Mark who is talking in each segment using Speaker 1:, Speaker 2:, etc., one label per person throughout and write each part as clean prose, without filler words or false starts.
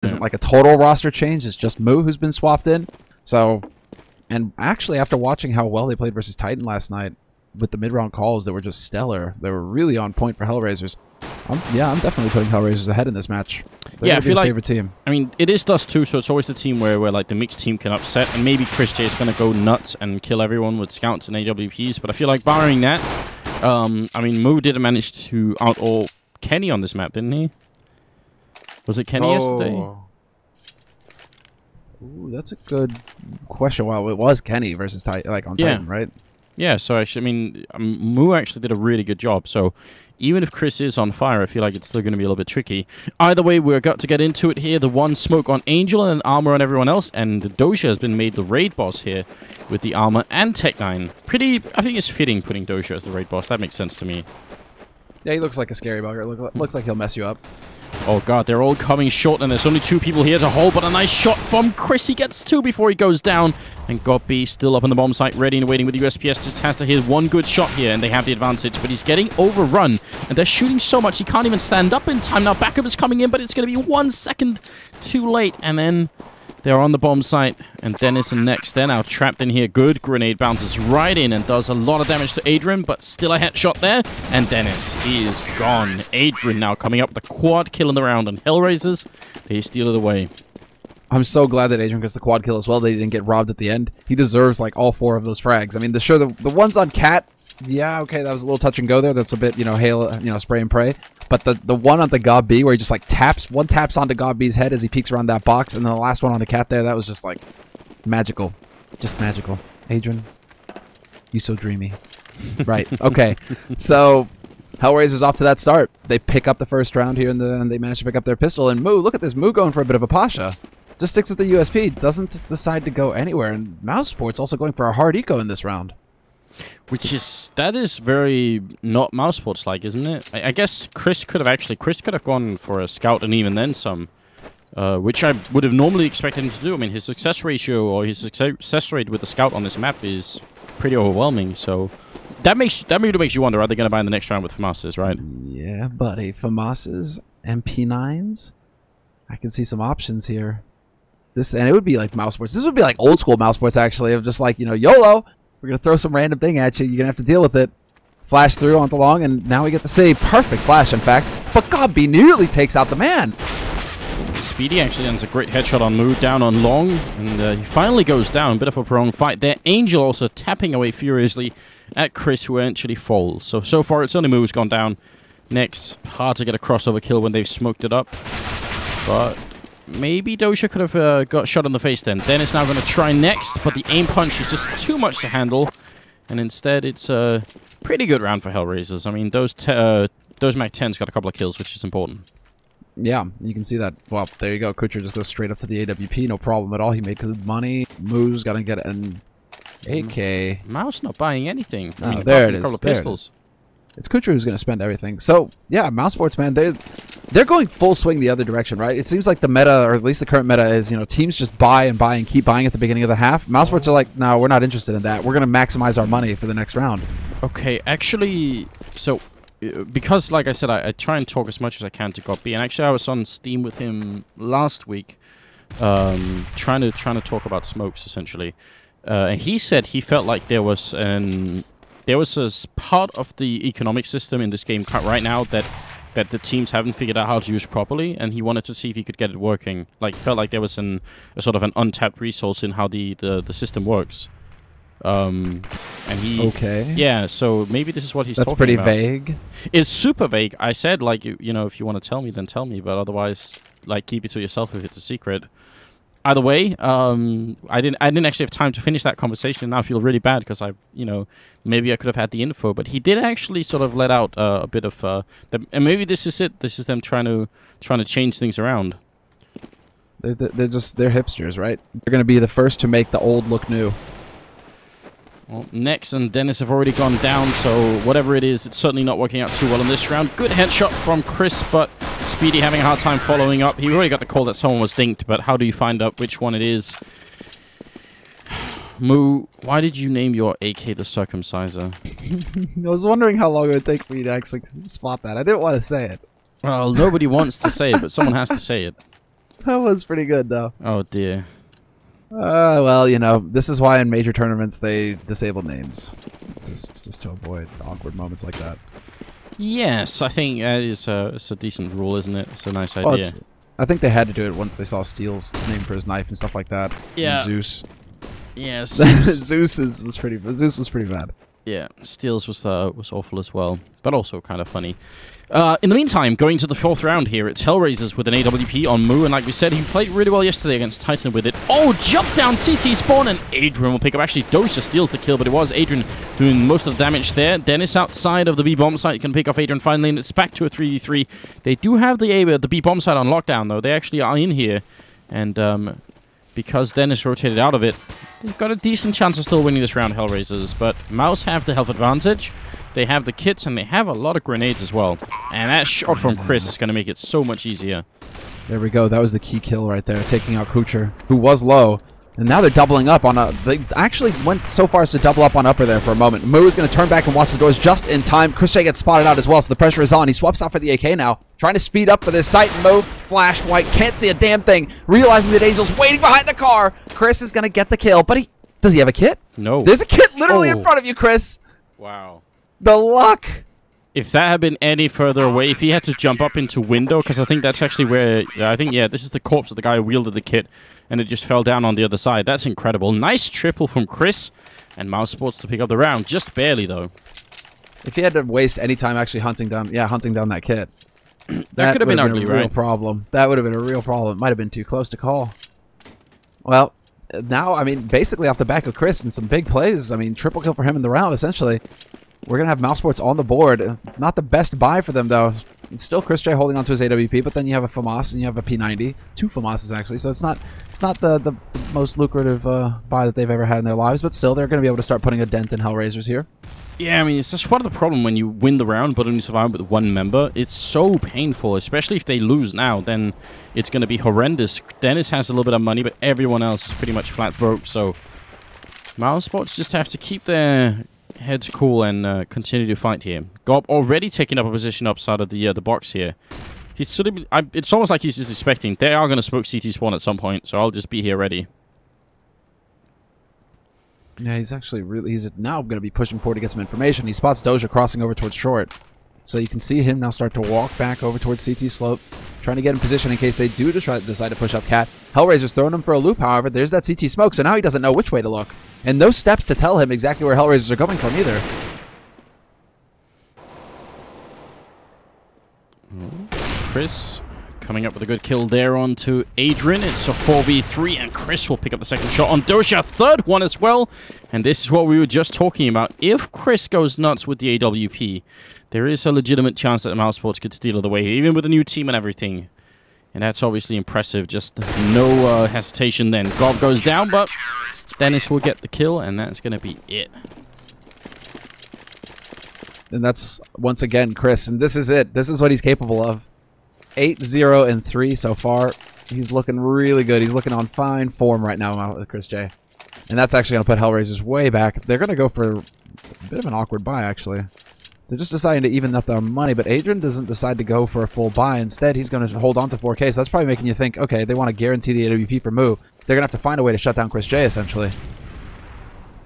Speaker 1: isn't like a total roster change. It's just Mouz who's been swapped in. So, and actually, after watching how well they played versus Titan last night, with the mid-round calls that were just stellar, they were really on point for HellRaisers. I'm definitely putting HellRaisers ahead in this match. They're
Speaker 2: I feel like
Speaker 1: favorite team.
Speaker 2: I mean, it is Dust too, so it's always the team where like the mixed team can upset, and maybe Chris J is going to go nuts and kill everyone with scouts and AWPs. But I feel like barring that, I mean, Mouz did manage to out-all Kenny on this map, didn't he? Was it Kenny yesterday?
Speaker 1: Ooh, that's a good question. Well, it was Kenny versus Titan, Titan, right?
Speaker 2: Yeah, so actually, I mean, Mouz actually did a really good job. So even if Chris is on fire, I feel like it's still going to be a little bit tricky. Either way, we're got to get into it here. The one smoke on Angel and armor on everyone else. And Doja has been made the raid boss here with the armor and Tech9. Pretty, I think it's fitting putting Doja as the raid boss. That makes sense to me.
Speaker 1: Yeah, he looks like a scary bugger. Looks like he'll mess you up.
Speaker 2: Oh god, they're all coming short, and there's only 2 people here to hold, but a nice shot from Chris. He gets 2 before he goes down, and Godby still up on the bomb site, ready and waiting with the USPS. Just has to hit one good shot here, and they have the advantage, but he's getting overrun, and they're shooting so much he can't even stand up in time. Now backup is coming in, but it's going to be 1 second too late, and then they're on the bomb site, and Dennis and Next, they're now trapped in here. Good grenade bounces right in and does a lot of damage to Adrian, but still a headshot there. And Dennis, he is gone. Adrian now coming up with the quad kill in the round, and HellRaisers, they steal it away.
Speaker 1: I'm so glad that Adrian gets the quad kill as well. They didn't get robbed at the end. He deserves like all 4 of those frags. I mean, the ones on Cat, yeah, okay, that was a little touch and go there. That's a bit, hail, spray and pray. But the one on the Gob B where he just like taps onto Gob B's head as he peeks around that box, and then the last one on the Cat there, that was just like magical. Just magical. Adrian, you so dreamy. Right. Okay. So HellRaisers off to that start. They pick up the first round here, and they manage to pick up their pistol. And Mouz, look at this. Mouz going for a bit of a Pasha. Just sticks with the USP. Doesn't decide to go anywhere. And Mousesports also going for a hard eco in this round.
Speaker 2: That is very not Mousesports like, isn't it? I guess Chris could have gone for a scout and even then some, which I would have normally expected him to do. I mean, his success ratio or his success rate with the scout on this map is pretty overwhelming. So that really makes you wonder: are they going to buy in the next round with FAMAS's, right?
Speaker 1: Yeah, buddy, FAMAS's MP9s. I can see some options here. And it would be like Mousesports. This would be like old school Mousesports, actually, of just like YOLO. We're going to throw some random thing at you. You're going to have to deal with it. Flash through onto long, and now we get to see perfect flash, in fact. But Godby nearly takes out the man.
Speaker 2: Speedy actually lands a great headshot on Mouz down on long, and he finally goes down. Bit of a prolonged fight there. Angel also tapping away furiously at Chris, who eventually falls. So far, it's only Mouz gone down. Next, hard to get a crossover kill when they've smoked it up. But maybe Doja could have got shot in the face then. Dennis now going to try next, but the aim punch is just too much to handle. And instead, it's a pretty good round for HellRaisers. I mean, those Mac 10s got a couple of kills, which is important.
Speaker 1: Yeah, you can see that. Well, there you go. Kucher just goes straight up to the AWP. No problem at all. He made good money. Mouz got to get an AK.
Speaker 2: Mouse not buying anything.
Speaker 1: I mean, there it is. A couple of pistols. It's Kucher who's going to spend everything. So, yeah, Mousesports, man, they're going full swing the other direction, right? It seems like the meta, or at least the current meta, is, teams just buy and keep buying at the beginning of the half. Mousesports are like, no, we're not interested in that. We're going to maximize our money for the next round. Okay,
Speaker 2: actually, so, because, like I said, I try and talk as much as I can to Godby, and actually I was on Steam with him last week, trying to talk about smokes, essentially. And he said he felt like there was a part of the economic system in this game right now that the teams haven't figured out how to use properly, and he wanted to see if he could get it working. Like, felt like there was a sort of an untapped resource in how the system works. And he...
Speaker 1: Okay.
Speaker 2: Yeah, so maybe this is what he's talking about.
Speaker 1: That's pretty vague.
Speaker 2: It's super vague. I said, like, if you want to tell me, then tell me, but otherwise, like, keep it to yourself if it's a secret. Either way, I didn't actually have time to finish that conversation, and now I feel really bad because maybe I could have had the info, but he did actually sort of let out a bit of and maybe this is it. This is them trying to change things around.
Speaker 1: They're hipsters, right? They're going to be the first to make the old look new.
Speaker 2: Well, Nex and Dennis have already gone down, so whatever it is, it's certainly not working out too well in this round. Good headshot from Chris, but Speedy having a hard time following up. He already got the call that someone was dinked, but how do you find out which one it is? Mouz, why did you name your AK the Circumciser?
Speaker 1: I was wondering how long it would take for you to actually spot that. I didn't want to say it.
Speaker 2: Well, nobody wants to say it, but someone has to say it.
Speaker 1: That was pretty good, though.
Speaker 2: Oh, dear.
Speaker 1: Well, you know, this is why in major tournaments they disable names. Just to avoid awkward moments like that.
Speaker 2: Yes, I think that is it's a decent rule, isn't it? It's a nice
Speaker 1: Well,
Speaker 2: idea.
Speaker 1: I think they had to do it once they saw Steel's name for his knife and stuff like that.
Speaker 2: Yeah.
Speaker 1: And Zeus.
Speaker 2: Yes.
Speaker 1: Zeus was pretty bad.
Speaker 2: Yeah, Steels was awful as well, but also kind of funny. In the meantime, going to the 4th round here, it's HellRaisers with an AWP on Mouz, and like we said, he played really well yesterday against Titan with it. Oh, jump down CT spawn, and Adrian will pick up. Actually, Dosha steals the kill, but it was Adrian doing most of the damage there. Dennis outside of the B bomb site can pick off Adrian finally, and it's back to a 3v3. They do have the B bomb site on lockdown, though. They actually are in here, and because Dennis rotated out of it, they've got a decent chance of still winning this round, HellRaisers, but Mouz have the health advantage. They have the kits, and they have a lot of grenades as well. And that shot from Chris is going to make it so much easier.
Speaker 1: There we go. That was the key kill right there, taking out Kucher, who was low. And now they're doubling up on a... They actually went so far as to double up on upper there for a moment. Mouz is going to turn back and watch the doors just in time. Chris J gets spotted out as well, so the pressure is on. He swaps out for the AK now, trying to speed up for this site. Mouz flashed white, can't see a damn thing. Realizing that Angel's waiting behind the car. Chris is going to get the kill, but does he have a kit?
Speaker 2: No.
Speaker 1: There's a kit literally in front of you, Chris.
Speaker 2: Wow.
Speaker 1: The luck.
Speaker 2: If that had been any further away, if he had to jump up into window, because I think that's actually where... I think, yeah, this is the corpse of the guy who wielded the kit, and it just fell down on the other side. That's incredible. Nice triple from Chris, and Mousesports to pick up the round. Just barely, though.
Speaker 1: If he had to waste any time actually hunting down that kit,
Speaker 2: that could have been ugly,
Speaker 1: a real
Speaker 2: right?
Speaker 1: problem. That would have been a real problem. It might have been too close to call. Well, now, I mean, basically off the back of Chris and some big plays, I mean, triple kill for him in the round, essentially. We're going to have Mousesports on the board. Not the best buy for them, though. It's still Chris J holding on to his AWP, but then you have a FAMAS and you have a P90. 2 FAMASes, actually, so it's not the most lucrative buy that they've ever had in their lives, but still, they're going to be able to start putting a dent in HellRaisers here.
Speaker 2: Yeah, I mean, it's just part of the problem when you win the round but only survive with one member. It's so painful, especially if they lose now, then it's going to be horrendous. Dennis has a little bit of money, but everyone else is pretty much flat broke, so Mousesports just have to keep their heads cool and continue to fight here. Gob already taking up a position upside of the box here. He's sort of, it's almost like he's just expecting they are going to smoke CT spawn at some point, so I'll just be here ready.
Speaker 1: Yeah, he's actually he's now going to be pushing forward to get some information. He spots Doja crossing over towards short. So you can see him now start to walk back over towards CT slope, trying to get in position in case they do decide to push up Cat. HellRaiser's throwing him for a loop, however. There's that CT smoke, so now he doesn't know which way to look. And no steps to tell him exactly where HellRaisers are coming from either.
Speaker 2: Chris coming up with a good kill there onto Adrian. It's a 4v3, and Chris will pick up the second shot on Dosha. Third one as well. And this is what we were just talking about. If Chris goes nuts with the AWP, there is a legitimate chance that the Mousesports could steal it away, even with a new team and everything. And that's obviously impressive. Just no hesitation then. Gob goes down, but Dennis will get the kill, and that's going to be it.
Speaker 1: And that's, once again, Chris. And this is it. This is what he's capable of. 8-0-3 so far. He's looking really good. He's looking on fine form right now with Chris J. And that's actually going to put HellRaisers way back. They're going to go for a bit of an awkward buy, actually. They're just deciding to even up their money, but Adrian doesn't decide to go for a full buy. Instead, he's going to hold on to 4K, so that's probably making you think, okay, they want to guarantee the AWP for Mouz. They're going to have to find a way to shut down Chris J, essentially.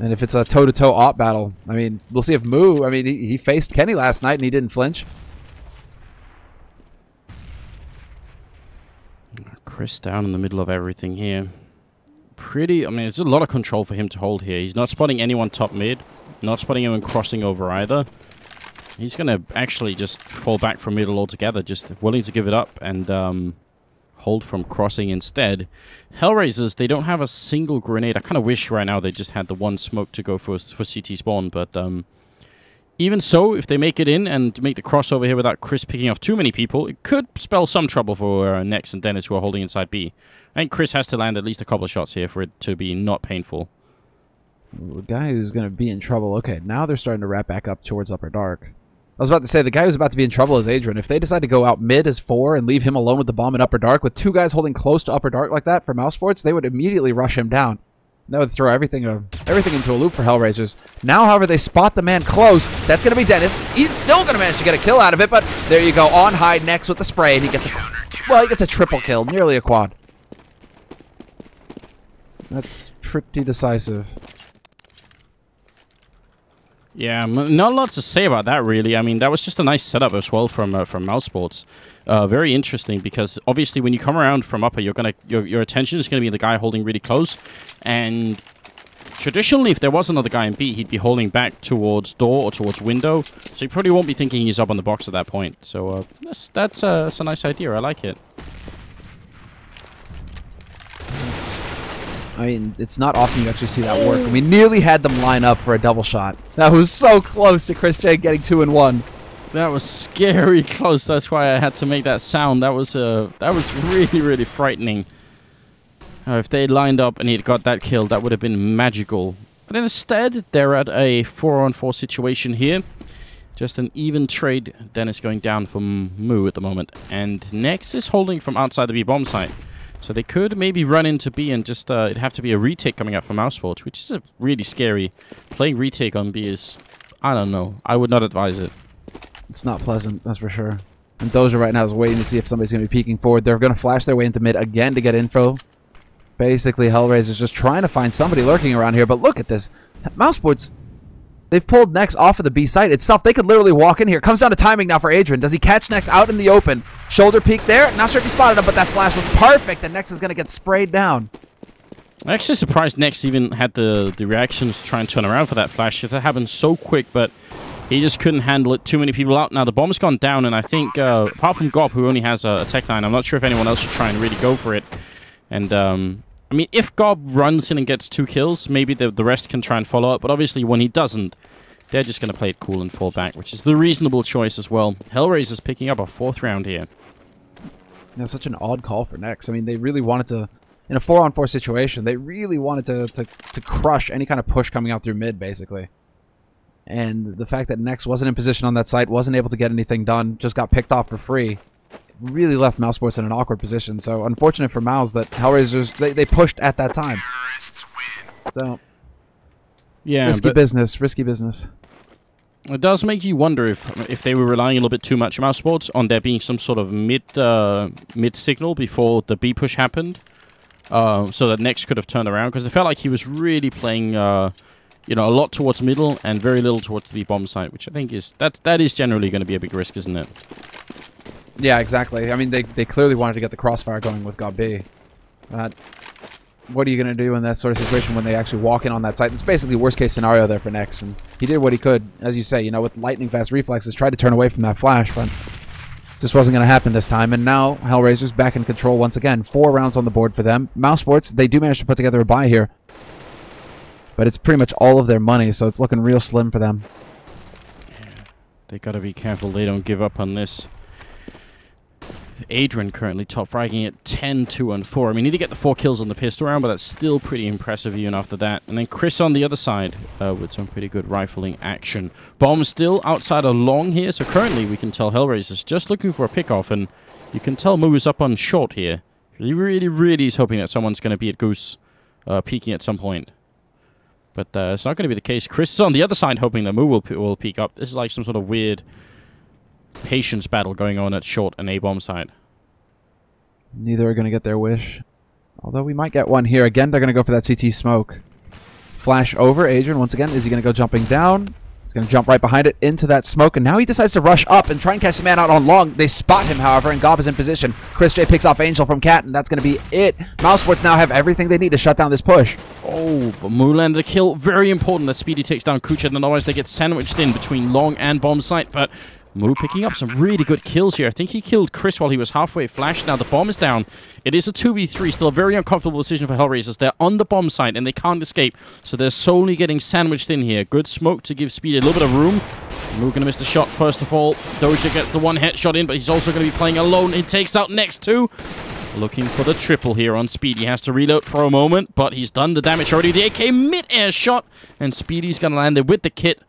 Speaker 1: And if it's a toe-to-toe op battle, I mean, we'll see if Mouz, I mean, he faced Kenny last night and he didn't flinch.
Speaker 2: Chris down in the middle of everything here. I mean, it's a lot of control for him to hold here. He's not spotting anyone top mid, not spotting anyone crossing over either. He's going to actually just fall back from middle altogether, just willing to give it up and hold from crossing instead. HellRaisers, they don't have a single grenade. I kind of wish right now they just had the one smoke to go for CT spawn, but even so, if they make it in and make the crossover here without Chris picking off too many people, it could spell some trouble for Nex and Dennis, who are holding inside B. I think Chris has to land at least a couple of shots here for it to be not painful.
Speaker 1: The guy who's going to be in trouble. Okay, now they're starting to wrap back up towards Upper Dark. I was about to say, the guy who's about to be in trouble is Adrian. If they decide to go out mid as 4 and leave him alone with the bomb in Upper Dark, with 2 guys holding close to Upper Dark like that for Mousesports, they would immediately rush him down. That would throw everything into a loop for HellRaisers. Now, however, they spot the man close. That's going to be Dennis. He's still going to manage to get a kill out of it, but there you go. On high next with the spray, and he gets a triple kill, nearly a quad. That's pretty decisive.
Speaker 2: Yeah, not a lot to say about that, really. I mean, that was just a nice setup as well from Mousesports. Very interesting, because obviously when you come around from upper, your attention is gonna be the guy holding really close, and traditionally, if there was another guy in B, he'd be holding back towards door or towards window, so you probably won't be thinking he's up on the box at that point. So that's a nice idea. I like it.
Speaker 1: I mean, it's not often you actually see that work. We nearly had them line up for a double shot. That was so close to Chris J getting 2 and 1.
Speaker 2: That was scary close. That's why I had to make that sound. That was really, really frightening. If they lined up and he'd got that kill, that would have been magical. But instead, they're at a 4-on-4 situation here. Just an even trade. Dennis going down for Mouz at the moment. And Nex is holding from outside the B bomb site. So they could maybe run into B and just, it'd have to be a retake coming out from Mousesports, which is really scary. Playing retake on B is, I don't know. I would not advise it.
Speaker 1: It's not pleasant, that's for sure. And Doja right now is waiting to see if somebody's going to be peeking forward. They're going to flash their way into mid again to get info. Basically, HellRaisers just trying to find somebody lurking around here. But look at this. Mousesports, they've pulled Nex off of the B site itself. They could literally walk in here. Comes down to timing now for Adrian. Does he catch Nex out in the open? Shoulder peek there. Not sure if he spotted him, but that flash was perfect. And Nex is going to get sprayed down.
Speaker 2: I'm actually surprised Nex even had the reactions to try and turn around for that flash. That happened so quick, but he just couldn't handle it. Too many people out. Now the bomb's gone down, and I think, apart from Gob, who only has a Tech 9, I'm not sure if anyone else should try and really go for it. And, I mean, if Gob runs in and gets 2 kills, maybe the rest can try and follow up. But obviously, when he doesn't, they're just going to play it cool and fall back, which is the reasonable choice as well. HellRaisers picking up a 4th round here.
Speaker 1: Yeah, such an odd call for Nex. I mean, they really wanted to, in a 4-on-4 situation, they really wanted to crush any kind of push coming out through mid, basically. And the fact that Nex wasn't in position on that site, wasn't able to get anything done, just got picked off for free, really left Mousesports in an awkward position. So unfortunate for Mouz that HellRaisers, they pushed at that time. So,
Speaker 2: yeah,
Speaker 1: risky business, risky business.
Speaker 2: It does make you wonder if they were relying a little bit too much on Mousesports on there being some sort of mid signal before the B push happened, so that Nex could have turned around, because it felt like he was really playing you know, a lot towards middle and very little towards the B bomb site, which I think is that is generally going to be a big risk, isn't it?
Speaker 1: Yeah, exactly. I mean, they clearly wanted to get the crossfire going with God B. What are you going to do in that sort of situation when they actually walk in on that site? It's basically worst case scenario there for Nex, and he did what he could, as you say, you know, with lightning fast reflexes, tried to turn away from that flash, but just wasn't going to happen this time. And now HellRaisers back in control once again. 4 rounds on the board for them. Mousesports, they do manage to put together a buy here, but it's pretty much all of their money, so it's looking real slim for them.
Speaker 2: Yeah, they got to be careful they don't give up on this. Adrian currently top fragging at 10, 2, and 4. I mean, he did get the 4 kills on the pistol round, but that's still pretty impressive even after that. And then Chris on the other side with some pretty good rifling action. Bomb still outside of long here, so currently we can tell HellRaisers just looking for a pickoff, and you can tell Mouz is up on short here. He really is hoping that someone's going to be at Goose peeking at some point. But it's not going to be the case. Chris is on the other side hoping that Mouz will peek up. This is like some sort of weird patience battle going on at short and A bomb side.
Speaker 1: Neither are going to get their wish. Although we might get one here. Again, they're going to go for that CT smoke. Flash over. Adrian, once again, is he going to go jumping down? He's going to jump right behind it into that smoke. And now he decides to rush up and try and catch the man out on long. They spot him, however, and Gob is in position. Chris J picks off Angel from Cat, and that's going to be it. Mousesports now have everything they need to shut down this push.
Speaker 2: Oh, but Mouz landed the kill. Very important that Speedy takes down Kucha, and otherwise they get sandwiched in between long and bomb site. But Mouz picking up some really good kills here. I think he killed Chris while he was halfway flashed. Now the bomb is down. It is a 2v3. Still a very uncomfortable decision for HellRaisers. They're on the bomb site and they can't escape. So they're solely getting sandwiched in here. Good smoke to give Speedy a little bit of room. Mouz going to miss the shot first of all. Doja gets the 1 headshot in, but he's also going to be playing alone. He takes out Nex too. Looking for the triple here on Speedy. He has to reload for a moment, but he's done the damage already. The AK mid-air shot, and Speedy's going to land it with the kit.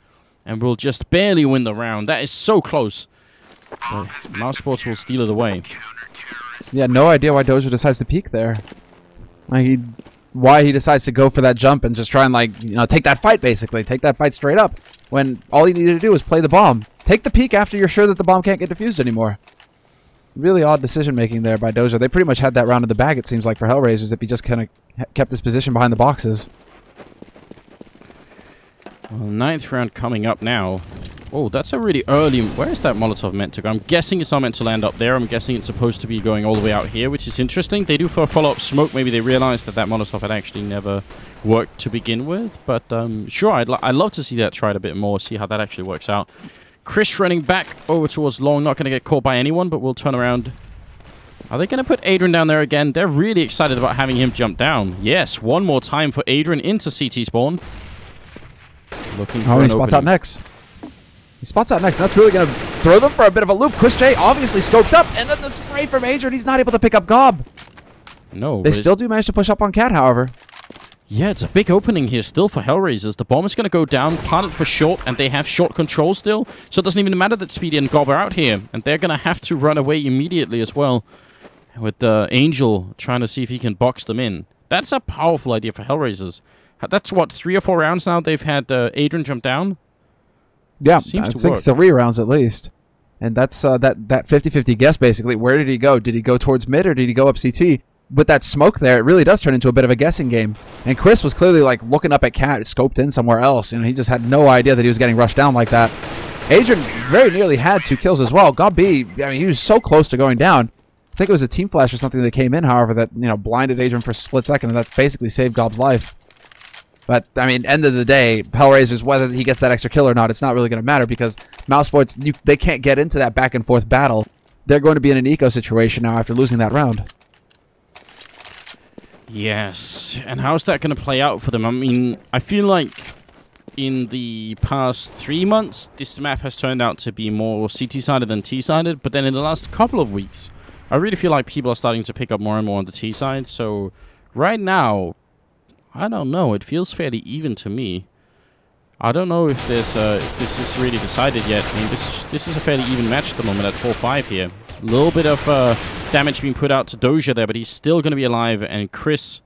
Speaker 2: And will just barely win the round. That is so close. But Mousesports will steal it away.
Speaker 1: Yeah, no idea why Doja decides to peek there. Like why he decides to go for that jump and just try and, like, you know, take that fight, basically. Take that fight straight up. When all he needed to do was play the bomb. Take the peek after you're sure that the bomb can't get defused anymore. Really odd decision-making there by Doja. They pretty much had that round in the bag, it seems like, for HellRaisers, if he just kind of kept his position behind the boxes.
Speaker 2: Well, 9th round coming up now. Oh, that's a really early... Where is that Molotov meant to go? I'm guessing it's not meant to land up there. I'm guessing it's supposed to be going all the way out here, which is interesting. They do for a follow-up smoke. Maybe they realized that that Molotov had actually never worked to begin with. But sure, I'd love to see that tried a bit more, see how that actually works out. Chris running back over towards long. Not going to get caught by anyone, but we'll turn around. Are they going to put Adrian down there again? They're really excited about having him jump down. Yes, one more time for Adrian into CT spawn. Looking for
Speaker 1: he spots out next. He spots out next. That's really going to throw them for a bit of a loop. Chris J obviously scoped up, and then the spray from Adrian. He's not able to pick up Gob.
Speaker 2: No.
Speaker 1: They still do manage to push up on Cat, however.
Speaker 2: Yeah, it's a big opening here still for HellRaisers. The bomb is going to go down, planted for short, and they have short control still. So it doesn't even matter that Speedy and Gob are out here. And they're going to have to run away immediately as well. With Angel trying to see if he can box them in. That's a powerful idea for HellRaisers. That's what, 3 or 4 rounds now they've had Adrian jump down?
Speaker 1: Yeah, I think 3 rounds at least. And that's that 50-50 guess, basically. Where did he go? Did he go towards mid or did he go up CT? With that smoke there, it really does turn into a bit of a guessing game. And Chris was clearly like looking up at Cat, scoped in somewhere else. You know, he just had no idea that he was getting rushed down like that. Adrian very nearly had 2 kills as well. Gob B, I mean, he was so close to going down. I think it was a team flash or something that came in, however, that, you know, blinded Adrian for a split second, and that basically saved Gob's life. But, I mean, end of the day, HellRaisers, whether he gets that extra kill or not, it's not really going to matter because Mousesports, they can't get into that back-and-forth battle. They're going to be in an eco situation now after losing that round.
Speaker 2: Yes, and how's that going to play out for them? I mean, I feel like in the past 3 months, this map has turned out to be more CT-sided than T-sided, but then in the last couple of weeks, I really feel like people are starting to pick up more and more on the T side. So right now, I don't know. It feels fairly even to me. I don't know if there's if this is really decided yet. I mean, this is a fairly even match at the moment at 4-5 here. A little bit of damage being put out to Doja there, but he's still going to be alive. And Chris,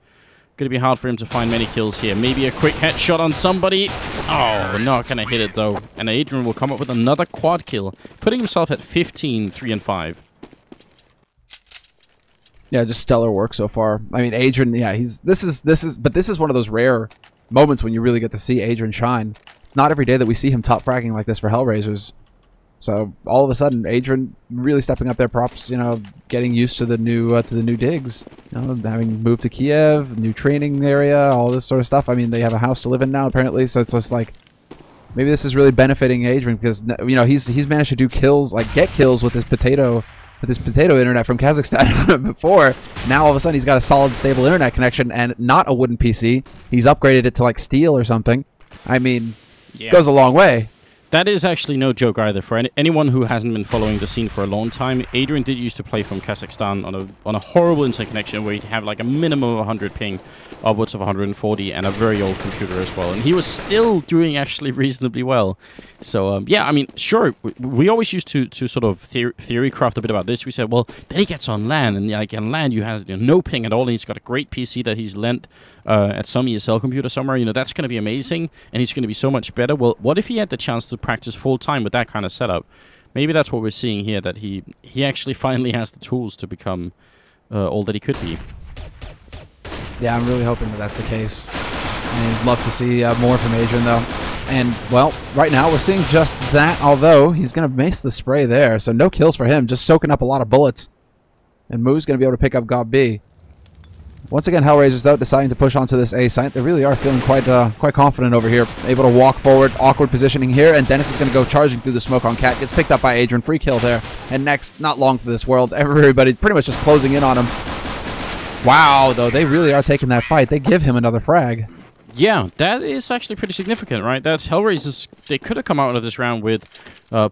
Speaker 2: going to be hard for him to find many kills here. Maybe a quick headshot on somebody. Oh, not going to hit it though. And Adrian will come up with another quad kill, putting himself at 15, 3 and 5.
Speaker 1: Yeah, just stellar work so far. I mean, Adrian, yeah, this is one of those rare moments when you really get to see Adrian shine. It's not every day that we see him top fragging like this for HellRaisers. So all of a sudden, Adrian really stepping up their props, you know, getting used to the new digs, you know, having moved to Kiev, new training area, all this sort of stuff. I mean, they have a house to live in now apparently, so it's just like maybe this is really benefiting Adrian because, you know, he's managed to do kills, like get kills with his potato internet from Kazakhstan before. Now all of a sudden he's got a solid, stable internet connection and not a wooden PC. He's upgraded it to like steel or something. I mean, yeah. Goes a long way.
Speaker 2: That is actually no joke either. For anyone who hasn't been following the scene for a long time, Adrian did used to play from Kazakhstan on a horrible internet connection where he'd have like a minimum of 100 ping, upwards of 140, and a very old computer as well. And he was still doing actually reasonably well. So, yeah, I mean, sure, we always used to sort of theory craft a bit about this. We said, well, then he gets on LAN, and like on LAN you have no ping at all, and he's got a great PC that he's lent at some ESL computer somewhere. You know, that's going to be amazing, and he's going to be so much better. Well, what if he had the chance to practice full-time with that kind of setup? Maybe that's what we're seeing here, that he actually finally has the tools to become all that he could be.
Speaker 1: Yeah, I'm really hoping that that's the case. I'd love to see more from Adrian, though. And, well, right now we're seeing just that, although he's going to mace the spray there, so no kills for him, just soaking up a lot of bullets. And Mouz going to be able to pick up Gob B. Once again, HellRaisers, though, deciding to push onto this A site. They really are feeling quite confident over here. Able to walk forward, awkward positioning here, and Dennis is going to go charging through the smoke on Cat. Gets picked up by Adrian, free kill there. And next, not long for this world. Everybody pretty much just closing in on him. Wow, though, they really are taking that fight. They give him another frag.
Speaker 2: Yeah, that is actually pretty significant, right? That's HellRaisers. They could have come out of this round with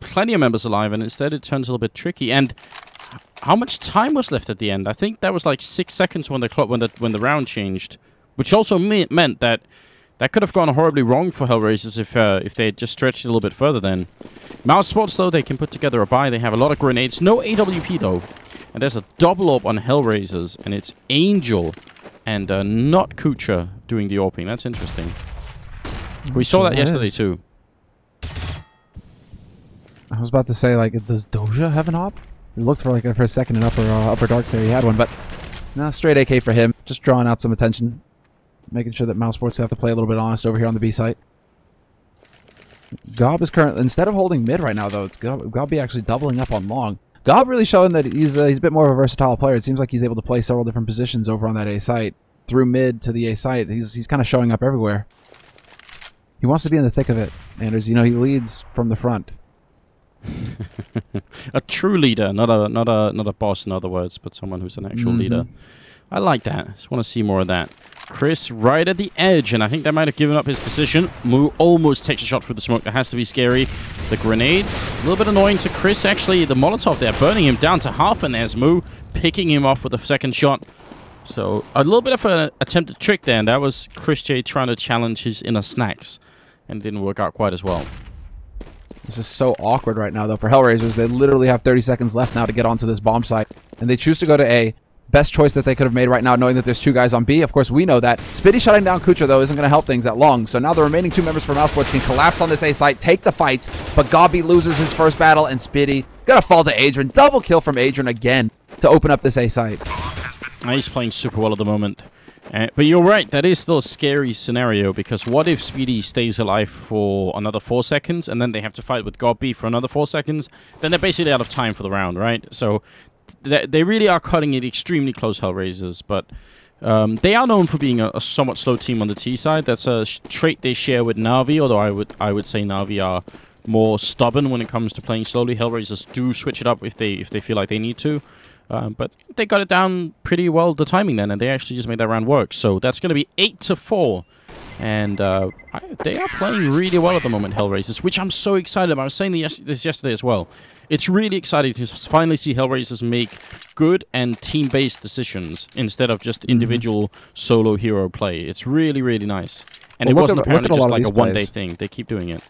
Speaker 2: plenty of members alive, and instead it turns a little bit tricky. And how much time was left at the end? I think that was like 6 seconds when the round changed, which also meant that could have gone horribly wrong for HellRaisers if they had just stretched it a little bit further. Then Mousesports, though, they can put together a buy. They have a lot of grenades, no AWP though, and there's a double AWP on HellRaisers, and it's Angel and not Kucha doing the AWPing. That's interesting. We saw that yesterday too.
Speaker 1: I was about to say, like, does Doja have an AWP? He looked for like for a second in upper dark there. He had one, but no, straight AK for him. Just drawing out some attention, making sure that Mousesports have to play a little bit honest over here on the B site. Gob is currently, instead of holding mid right now though, it's Gob be actually doubling up on long. Gob really showing that he's a bit more of a versatile player. It seems like he's able to play several different positions over on that A site. Through mid to the A site, he's kind of showing up everywhere. He wants to be in the thick of it, Anders. You know, he leads from the front.
Speaker 2: A true leader, not a boss in other words, but someone who's an actual leader. I like that. Just want to see more of that. Chris right at the edge, and I think that might have given up his position. Mouz almost takes a shot through the smoke. That has to be scary. The grenades, a little bit annoying to Chris. Actually, the Molotov there, burning him down to half, and there's Mouz picking him off with a second shot. So, a little bit of an attempted trick there, and that was Chris J trying to challenge his inner snacks, and it didn't work out quite as well.
Speaker 1: This is so awkward right now, though, for HellRaisers. They literally have 30 seconds left now to get onto this bomb site, and they choose to go to A. Best choice that they could have made right now, knowing that there's 2 guys on B. Of course, we know that. Spitty shutting down Kucha, though, isn't going to help things at long. So now the remaining 2 members for Mousesports can collapse on this A site, take the fights, but Gobby loses his first battle, and Spitty gonna fall to Adrian. Double kill from Adrian again to open up this A site.
Speaker 2: He's playing super well at the moment. But you're right, that is still a scary scenario, because what if Speedy stays alive for another 4 seconds, and then they have to fight with Gobby for another 4 seconds? Then they're basically out of time for the round, right? So they really are cutting it extremely close, HellRaisers, but they are known for being a somewhat slow team on the T side. That's a trait they share with Na'Vi, although I would say Na'Vi are more stubborn when it comes to playing slowly. HellRaisers do switch it up if they feel like they need to. But they got it down pretty well, the timing then, and they actually just made that round work. So that's going to be 8-4. And they are playing really well at the moment, HellRaisers, which I'm so excited about. I was saying this yesterday as well. It's really exciting to finally see HellRaisers make good and team-based decisions instead of just individual solo hero play. It's really, really nice. And it wasn't apparently just like a one-day thing. They keep doing it.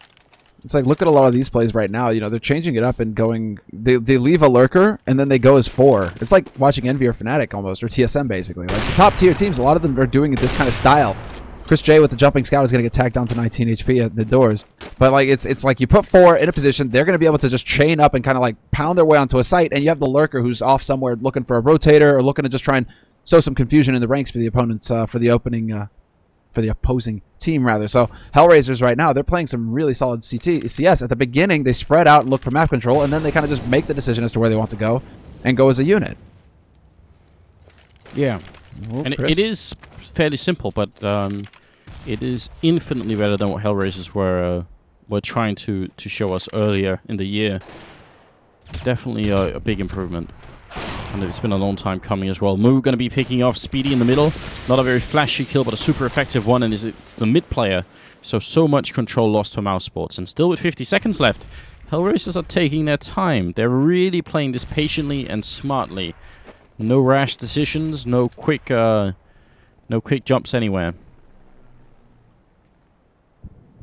Speaker 1: It's like, look at a lot of these plays right now. You know, they're changing it up and going... They leave a lurker, and then they go as 4. It's like watching Envy or Fnatic almost, or TSM basically. Like, the top-tier teams, a lot of them are doing this kind of style. Chris J with the jumping scout is going to get tagged down to 19 HP at the doors. But like it's like you put 4 in a position, they're going to be able to just chain up and kind of like pound their way onto a site, and you have the lurker who's off somewhere looking for a rotator or looking to just try and sow some confusion in the ranks for the opponents for the opposing team rather. So HellRaisers right now, they're playing some really solid CS. At the beginning, they spread out and look for map control, and then they kind of just make the decision as to where they want to go and go as a unit.
Speaker 2: Yeah.
Speaker 1: Oh,
Speaker 2: and it is fairly simple, but it is infinitely better than what HellRaisers were trying to show us earlier in the year. Definitely a big improvement. And it's been a long time coming as well. Mouz going to be picking off Speedy in the middle. Not a very flashy kill, but a super effective one, and it's the mid player. So much control lost for Mousesports. And still with 50 seconds left, HellRaisers are taking their time. They're really playing this patiently and smartly. No rash decisions, no quick jumps anywhere.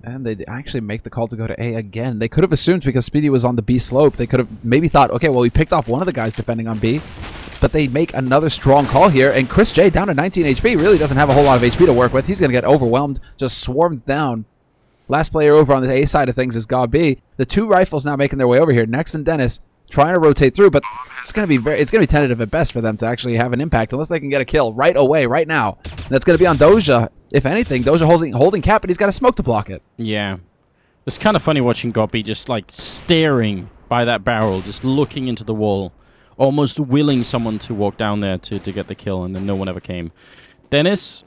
Speaker 1: And they actually make the call to go to A again. They could have assumed, because Speedy was on the B slope, they could have maybe thought, okay, well, we picked off one of the guys defending on B. But they make another strong call here, and Chris J down to 19 HP really doesn't have a whole lot of HP to work with. He's going to get overwhelmed, just swarmed down. Last player over on the A side of things is God B. The 2 rifles now making their way over here. Next and Dennis trying to rotate through, but it's going to be tentative at best for them to actually have an impact unless they can get a kill right away, right now. And that's going to be on Doja. If anything, Doja holding cap, but he's got a smoke to block it.
Speaker 2: Yeah. It's kind of funny watching Goppy just like staring by that barrel, just looking into the wall, almost willing someone to walk down there to get the kill, and then no one ever came. Dennis,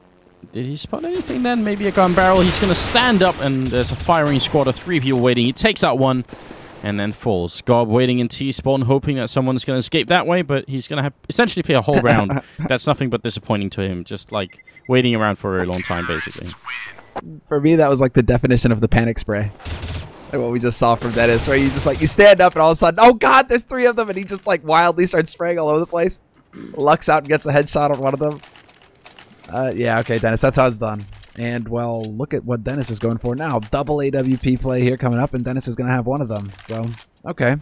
Speaker 2: did he spot anything then? Maybe a gun barrel. He's going to stand up, and there's a firing squad of 3 people waiting. He takes out one and then falls. Gob waiting in T-spawn, hoping that someone's going to escape that way, but he's going to have essentially play a whole round. That's nothing but disappointing to him, just like waiting around for a very long time, basically.
Speaker 1: For me, that was like the definition of the panic spray. Like what we just saw from Dennis, where you just like, you stand up and all of a sudden, oh god, there's 3 of them, and he just like wildly starts spraying all over the place. Lucks out and gets a headshot on one of them. Yeah, okay, Dennis, that's how it's done. And, well, look at what Dennis is going for now. Double AWP play here coming up, and Dennis is going to have one of them. So, okay.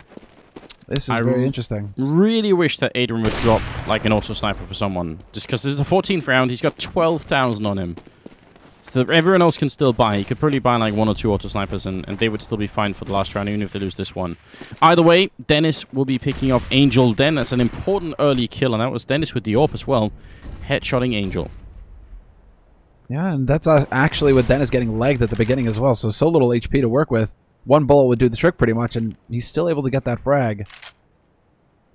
Speaker 1: This is very interesting.
Speaker 2: Really wish that Adrian would drop, like, an auto sniper for someone. Just because this is the 14th round. He's got 12,000 on him. So everyone else can still buy. You could probably buy like 1 or 2 auto snipers, and they would still be fine for the last round, even if they lose this one. Either way, Dennis will be picking off Angel Den. That's an important early kill, and that was Dennis with the AWP as well. Headshotting Angel.
Speaker 1: Yeah, and that's actually with Dennis getting legged at the beginning as well, so little HP to work with. One bullet would do the trick pretty much, and he's still able to get that frag.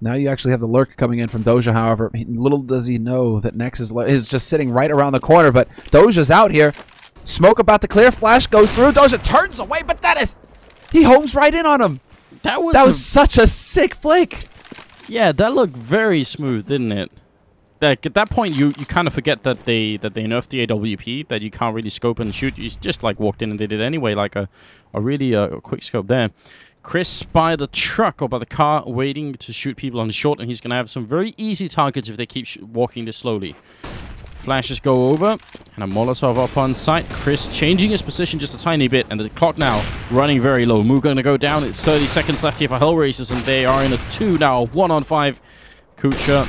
Speaker 1: Now you actually have the lurk coming in from Doja, however. Little does he know that Nex is just sitting right around the corner, but Doja's out here. Smoke about to clear, flash goes through, Doja turns away, but Dennis, he homes right in on him. That was such a sick flick.
Speaker 2: Yeah, that looked very smooth, didn't it? At that point, you kind of forget that they nerfed the AWP, that you can't really scope and shoot. You just like walked in and did it anyway, like a really quick scope there. Chris by the truck or by the car, waiting to shoot people on the short, and he's going to have some very easy targets if they keep walking this slowly. Flashes go over, and a Molotov up on site. Chris changing his position just a tiny bit, and the clock now running very low. Mouz going to go down. It's 30 seconds left here for HellRaisers, and they are in a 2 now, 1-on-5. Kucha,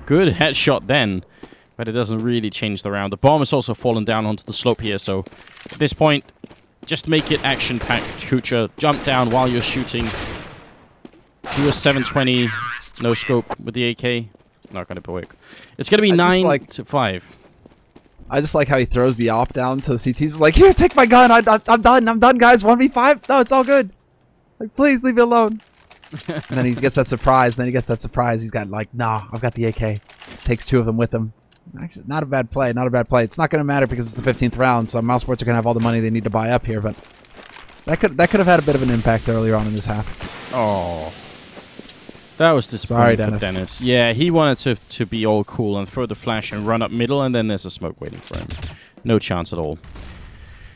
Speaker 2: good headshot then, but it doesn't really change the round. The bomb has also fallen down onto the slope here, so at this point, just make it action-packed. Kucha, jump down while you're shooting. Do a 720, no scope with the AK. Not going to work. It's going to be 9-5.
Speaker 1: I just like how he throws the op down to the CT. He's like, here, take my gun. I'm done, guys. 1v5. No, it's all good. Like, please leave me alone. And then he gets that surprise. He's got like, nah, I've got the AK. Takes 2 of them with him. Actually, not a bad play. It's not going to matter because it's the 15th round, so Mousesports are going to have all the money they need to buy up here, but that could have had a bit of an impact earlier on in this half.
Speaker 2: Oh. That was disappointing for Dennis. Yeah, he wanted to be all cool and throw the flash and run up middle, and then there's a smoke waiting for him. No chance at all.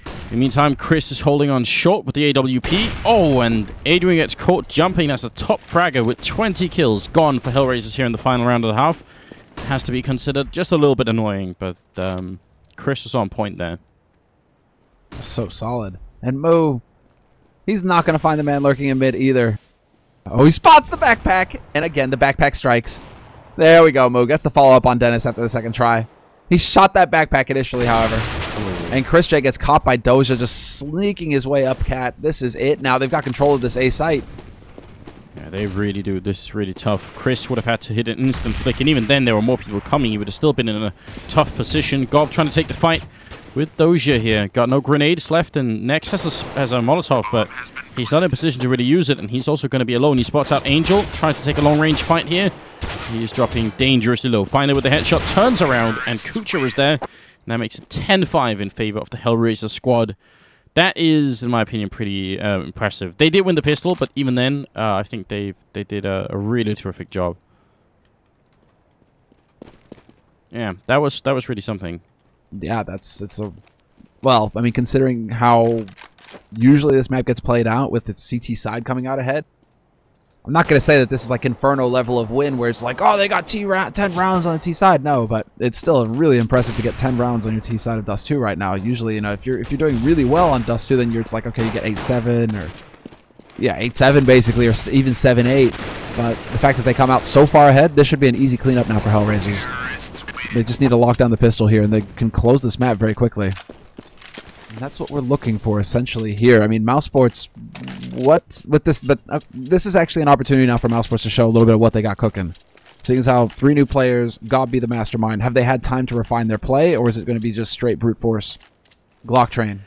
Speaker 2: In the meantime, Chris is holding on short with the AWP. Oh, and Adrian gets caught jumping. That's a top fragger with 20 kills gone for HellRaisers here in the final round of the half. Has to be considered just a little bit annoying, but Chris was on point there.
Speaker 1: So solid. And Mouz, he's not going to find the man lurking in mid either. Oh, he spots the backpack, and again, the backpack strikes. There we go, Mouz gets the follow-up on Dennis after the second try. He shot that backpack initially, however. And Chris J gets caught by Doja, just sneaking his way up Cat. This is it now. They've got control of this A site.
Speaker 2: Yeah, they really do. This is really tough. Chris would have had to hit an instant flick, and even then there were more people coming. He would have still been in a tough position. Gob trying to take the fight with Doja here. Got no grenades left, and Nex has a Molotov, but he's not in a position to really use it, and he's also going to be alone. He spots out Angel, tries to take a long-range fight here. He's dropping dangerously low. Finally with the headshot, turns around, and Kucha is there. And that makes it 10-5 in favor of the HellRaiser squad. That is, in my opinion, pretty impressive. They did win the pistol, but even then, I think they did a really terrific job. Yeah, that was really something.
Speaker 1: Yeah, well, I mean, considering how usually this map gets played out with its CT side coming out ahead, I'm not going to say that this is like Inferno level of win where it's like, oh, they got 10 rounds on the T side. No, but it's still really impressive to get 10 rounds on your T side of Dust 2 right now. Usually, you know, if you're doing really well on Dust 2, then it's like, okay, you get 8-7 or yeah, 8-7 basically, or even 7-8. But the fact that they come out so far ahead, this should be an easy cleanup now for HellRaisers. They just need to lock down the pistol here, and they can close this map very quickly. And that's what we're looking for, essentially, here. I mean, Mousesports, this is actually an opportunity now for Mousesports to show a little bit of what they got cooking. Seeing as how 3 new players, God be the mastermind, have they had time to refine their play, or is it going to be just straight brute force? Glock train.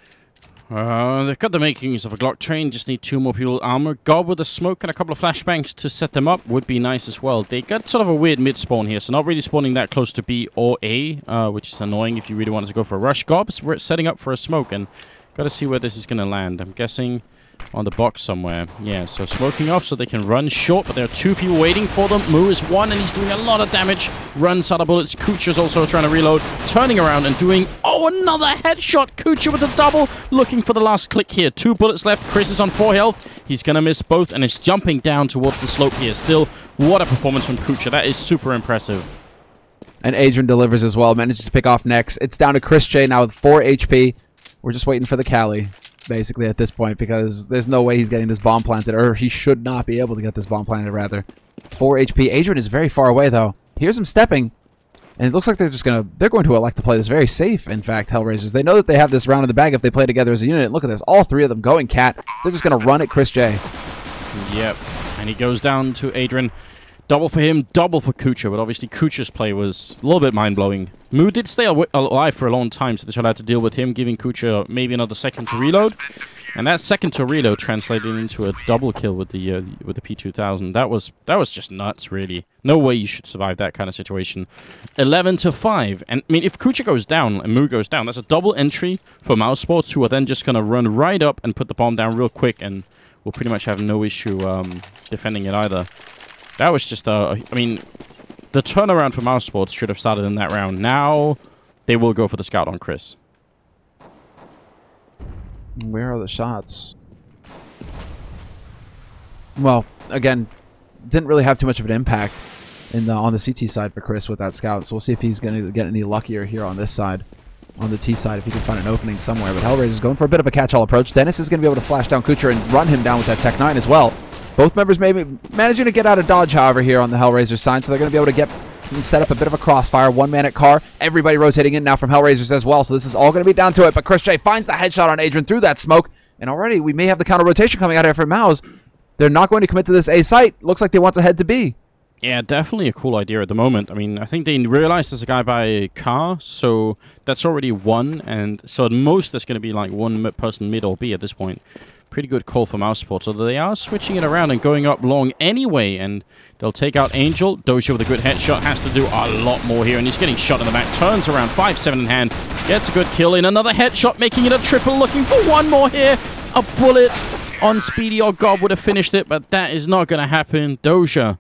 Speaker 2: They've got the makings of a Glock train, just need 2 more people with armor. Gob with a smoke and a couple of flashbangs to set them up would be nice as well. They got sort of a weird mid-spawn here, so not really spawning that close to B or A, which is annoying if you really wanted to go for a rush. Gob's setting up for a smoke, and got to see where this is going to land. I'm guessing on the box somewhere. Yeah, so smoking off so they can run short, but there are 2 people waiting for them. Mouz is 1, and he's doing a lot of damage. Runs out of bullets. Kucha's also trying to reload, turning around and doing, oh, another headshot. Kucha with a double, looking for the last click here. 2 bullets left. Chris is on 4 health. He's going to miss both, and is jumping down towards the slope here. Still, what a performance from Kucha. That is super impressive.
Speaker 1: And Adrian delivers as well. Manages to pick off Nex. It's down to Chris J now with 4 HP. We're just waiting for the Cali, basically, at this point, because there's no way he's getting this bomb planted, or he should not be able to get this bomb planted, rather. 4 HP. Adrian is very far away, though. Here's him stepping. And it looks like they're going to elect to play this very safe, in fact, HellRaisers. They know that they have this round in the bag if they play together as a unit. Look at this. All three of them going cat. They're just going to run at Chris J.
Speaker 2: Yep. And he goes down to Adrian. Double for him, double for Kucha, but obviously Kucha's play was a little bit mind-blowing. Mouz did stay alive for a long time, so they should have to deal with him, giving Kucha maybe another second to reload. And that second to reload translated into a double kill with the P2000. That was just nuts, really. No way you should survive that kind of situation. 11-5. And I mean, if Kucha goes down and Mouz goes down, that's a double entry for Mousesports, who are then just going to run right up and put the bomb down real quick, and will pretty much have no issue defending it either. That was just I mean, the turnaround for Mousesports should have started in that round. Now, they will go for the scout on Chris.
Speaker 1: Where are the shots? Well, again, didn't really have too much of an impact on the CT side for Chris with that scout. So we'll see if he's going to get any luckier here on this side. On the T side, if he can find an opening somewhere. But HellRaisers going for a bit of a catch-all approach. Dennis is going to be able to flash down Kucher and run him down with that Tech 9 as well. Both members maybe managing to get out of dodge, however, here on the HellRaisers side. So they're going to be able to get and set up a bit of a crossfire. One man at car. Everybody rotating in now from HellRaisers as well. So this is all going to be down to it. But Chris J finds the headshot on Adrian through that smoke. And already we may have the counter rotation coming out here for Mouz. They're not going to commit to this A site. Looks like they want to head to B.
Speaker 2: Yeah, definitely a cool idea at the moment. I mean, I think they realized there's a guy by car, so that's already one. And so at most, there's going to be like one person mid or B at this point. Pretty good call for Mousesports. Although they are switching it around and going up long anyway. And they'll take out Angel. Doja with a good headshot has to do a lot more here. And he's getting shot in the back. Turns around, 5-7 in hand. Gets a good kill in. Another headshot, making it a triple. Looking for one more here. A bullet on Speedy or God would have finished it. But that is not going to happen. Doja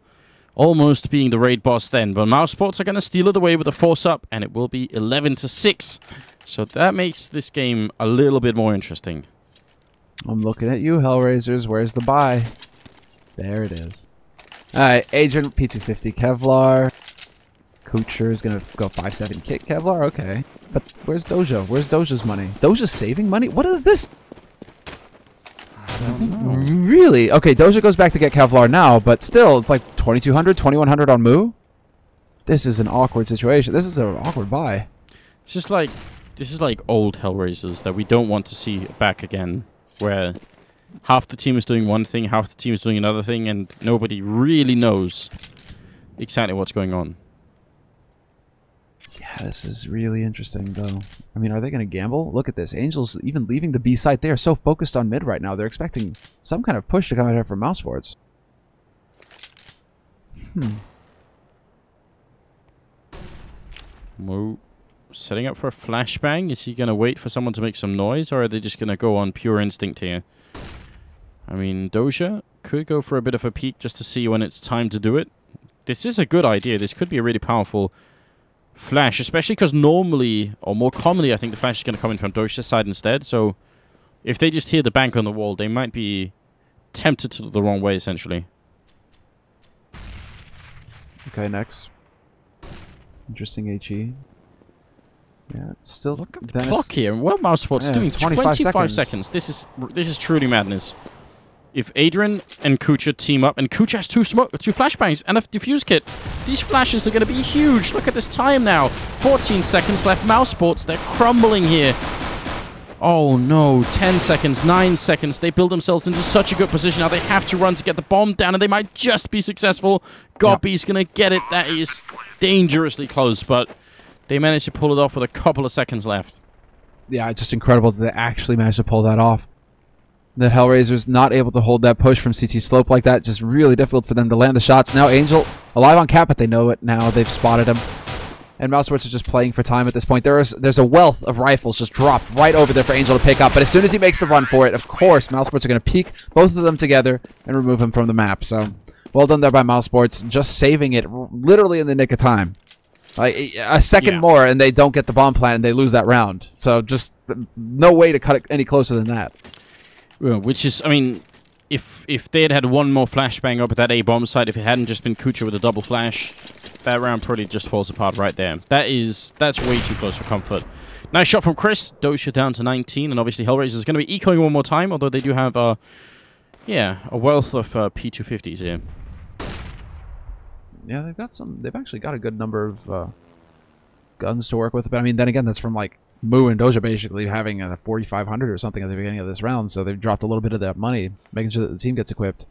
Speaker 2: almost being the raid boss then. But Mousesports are going to steal it away with a force up. And it will be 11-6. So that makes this game a little bit more interesting.
Speaker 1: I'm looking at you, HellRaisers. Where's the buy? There it is. Alright, Adrian, P250 Kevlar. Kucher is going to go 5-7 kick Kevlar. Okay. But where's Doja? Where's Doja's money? Doja's saving money? What is this?
Speaker 2: I don't know.
Speaker 1: Really? Okay, Doja goes back to get Kevlar now, but still, it's like 2,200, 2,100 on Mouz? This is an awkward situation. This is an awkward buy.
Speaker 2: It's just like, this is like old HellRaisers that we don't want to see back again. Where half the team is doing one thing, half the team is doing another thing, and nobody really knows exactly what's going on.
Speaker 1: Yeah, this is really interesting, though. I mean, are they going to gamble? Look at this. Angels even leaving the B site. They are so focused on mid right now. They're expecting some kind of push to come out here from Mousesports.
Speaker 2: Mouz setting up for a flashbang. Is he going to wait for someone to make some noise, or are they just going to go on pure instinct here? I mean, Doja could go for a bit of a peek just to see when it's time to do it. This is a good idea. This could be a really powerful flash, especially because normally, or more commonly, I think the flash is going to come in from Doja's side instead. So if they just hear the bank on the wall, they might be tempted to look the wrong way, essentially.
Speaker 1: Okay, next. Interesting HE. Yeah, it's still
Speaker 2: look at the clock here. What are Mousesports doing? 25 seconds. This is truly madness. If Adrian and Kucha team up, and Kucha has two flashbangs and a defuse kit, these flashes are going to be huge. Look at this time now. 14 seconds left. Mousesports, they're crumbling here. Oh no, 10 seconds, 9 seconds. They build themselves into such a good position. Now they have to run to get the bomb down, and they might just be successful. Godby's going to get it. That is dangerously close, but they managed to pull it off with a couple of seconds left.
Speaker 1: Yeah, it's just incredible that they actually managed to pull that off. That HellRaisers not able to hold that push from CT slope like that. Just really difficult for them to land the shots. Now Angel alive on cap, but they know it now. They've spotted him. And Mousesports are just playing for time at this point. There's a wealth of rifles just dropped right over there for Angel to pick up. But as soon as he makes the run for it, of course, Mousesports are going to peek both of them together and remove him from the map. So, well done there by Mousesports, just saving it literally in the nick of time. Like a second more, and they don't get the bomb plant, and they lose that round. So just no way to cut it any closer than that.
Speaker 2: Which is, I mean, if they had one more flashbang up at that A bomb site, if it hadn't just been Kucha with a double flash, that round probably just falls apart right there. That's way too close for comfort. Nice shot from Chris. Doja down to 19, and obviously HellRaisers is going to be ecoing one more time, although they do have a wealth of P250s here.
Speaker 1: Yeah, they've actually got a good number of guns to work with. But I mean, then again, that's from like Mouz and Doja basically having a 4,500 or something at the beginning of this round. So they've dropped a little bit of that money, making sure that the team gets equipped.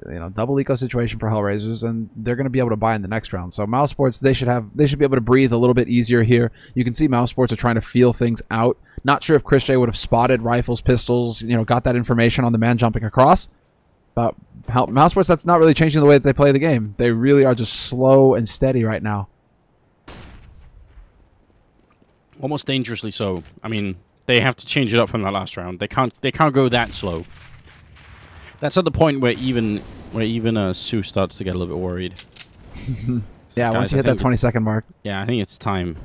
Speaker 1: You know, double eco situation for HellRaisers, and they're going to be able to buy in the next round. So Mousesports, they should be able to breathe a little bit easier here. You can see Mousesports are trying to feel things out. Not sure if Chris J would have spotted rifles, pistols, you know, got that information on the man jumping across. But Mousesports, that's not really changing the way that they play the game. They really are just slow and steady right now.
Speaker 2: Almost dangerously so. I mean, they have to change it up from that last round. They can't go that slow. That's at the point where even Sue starts to get a little bit worried.
Speaker 1: Yeah,
Speaker 2: Guys,
Speaker 1: once you hit that 20-second mark.
Speaker 2: Yeah, I think it's time.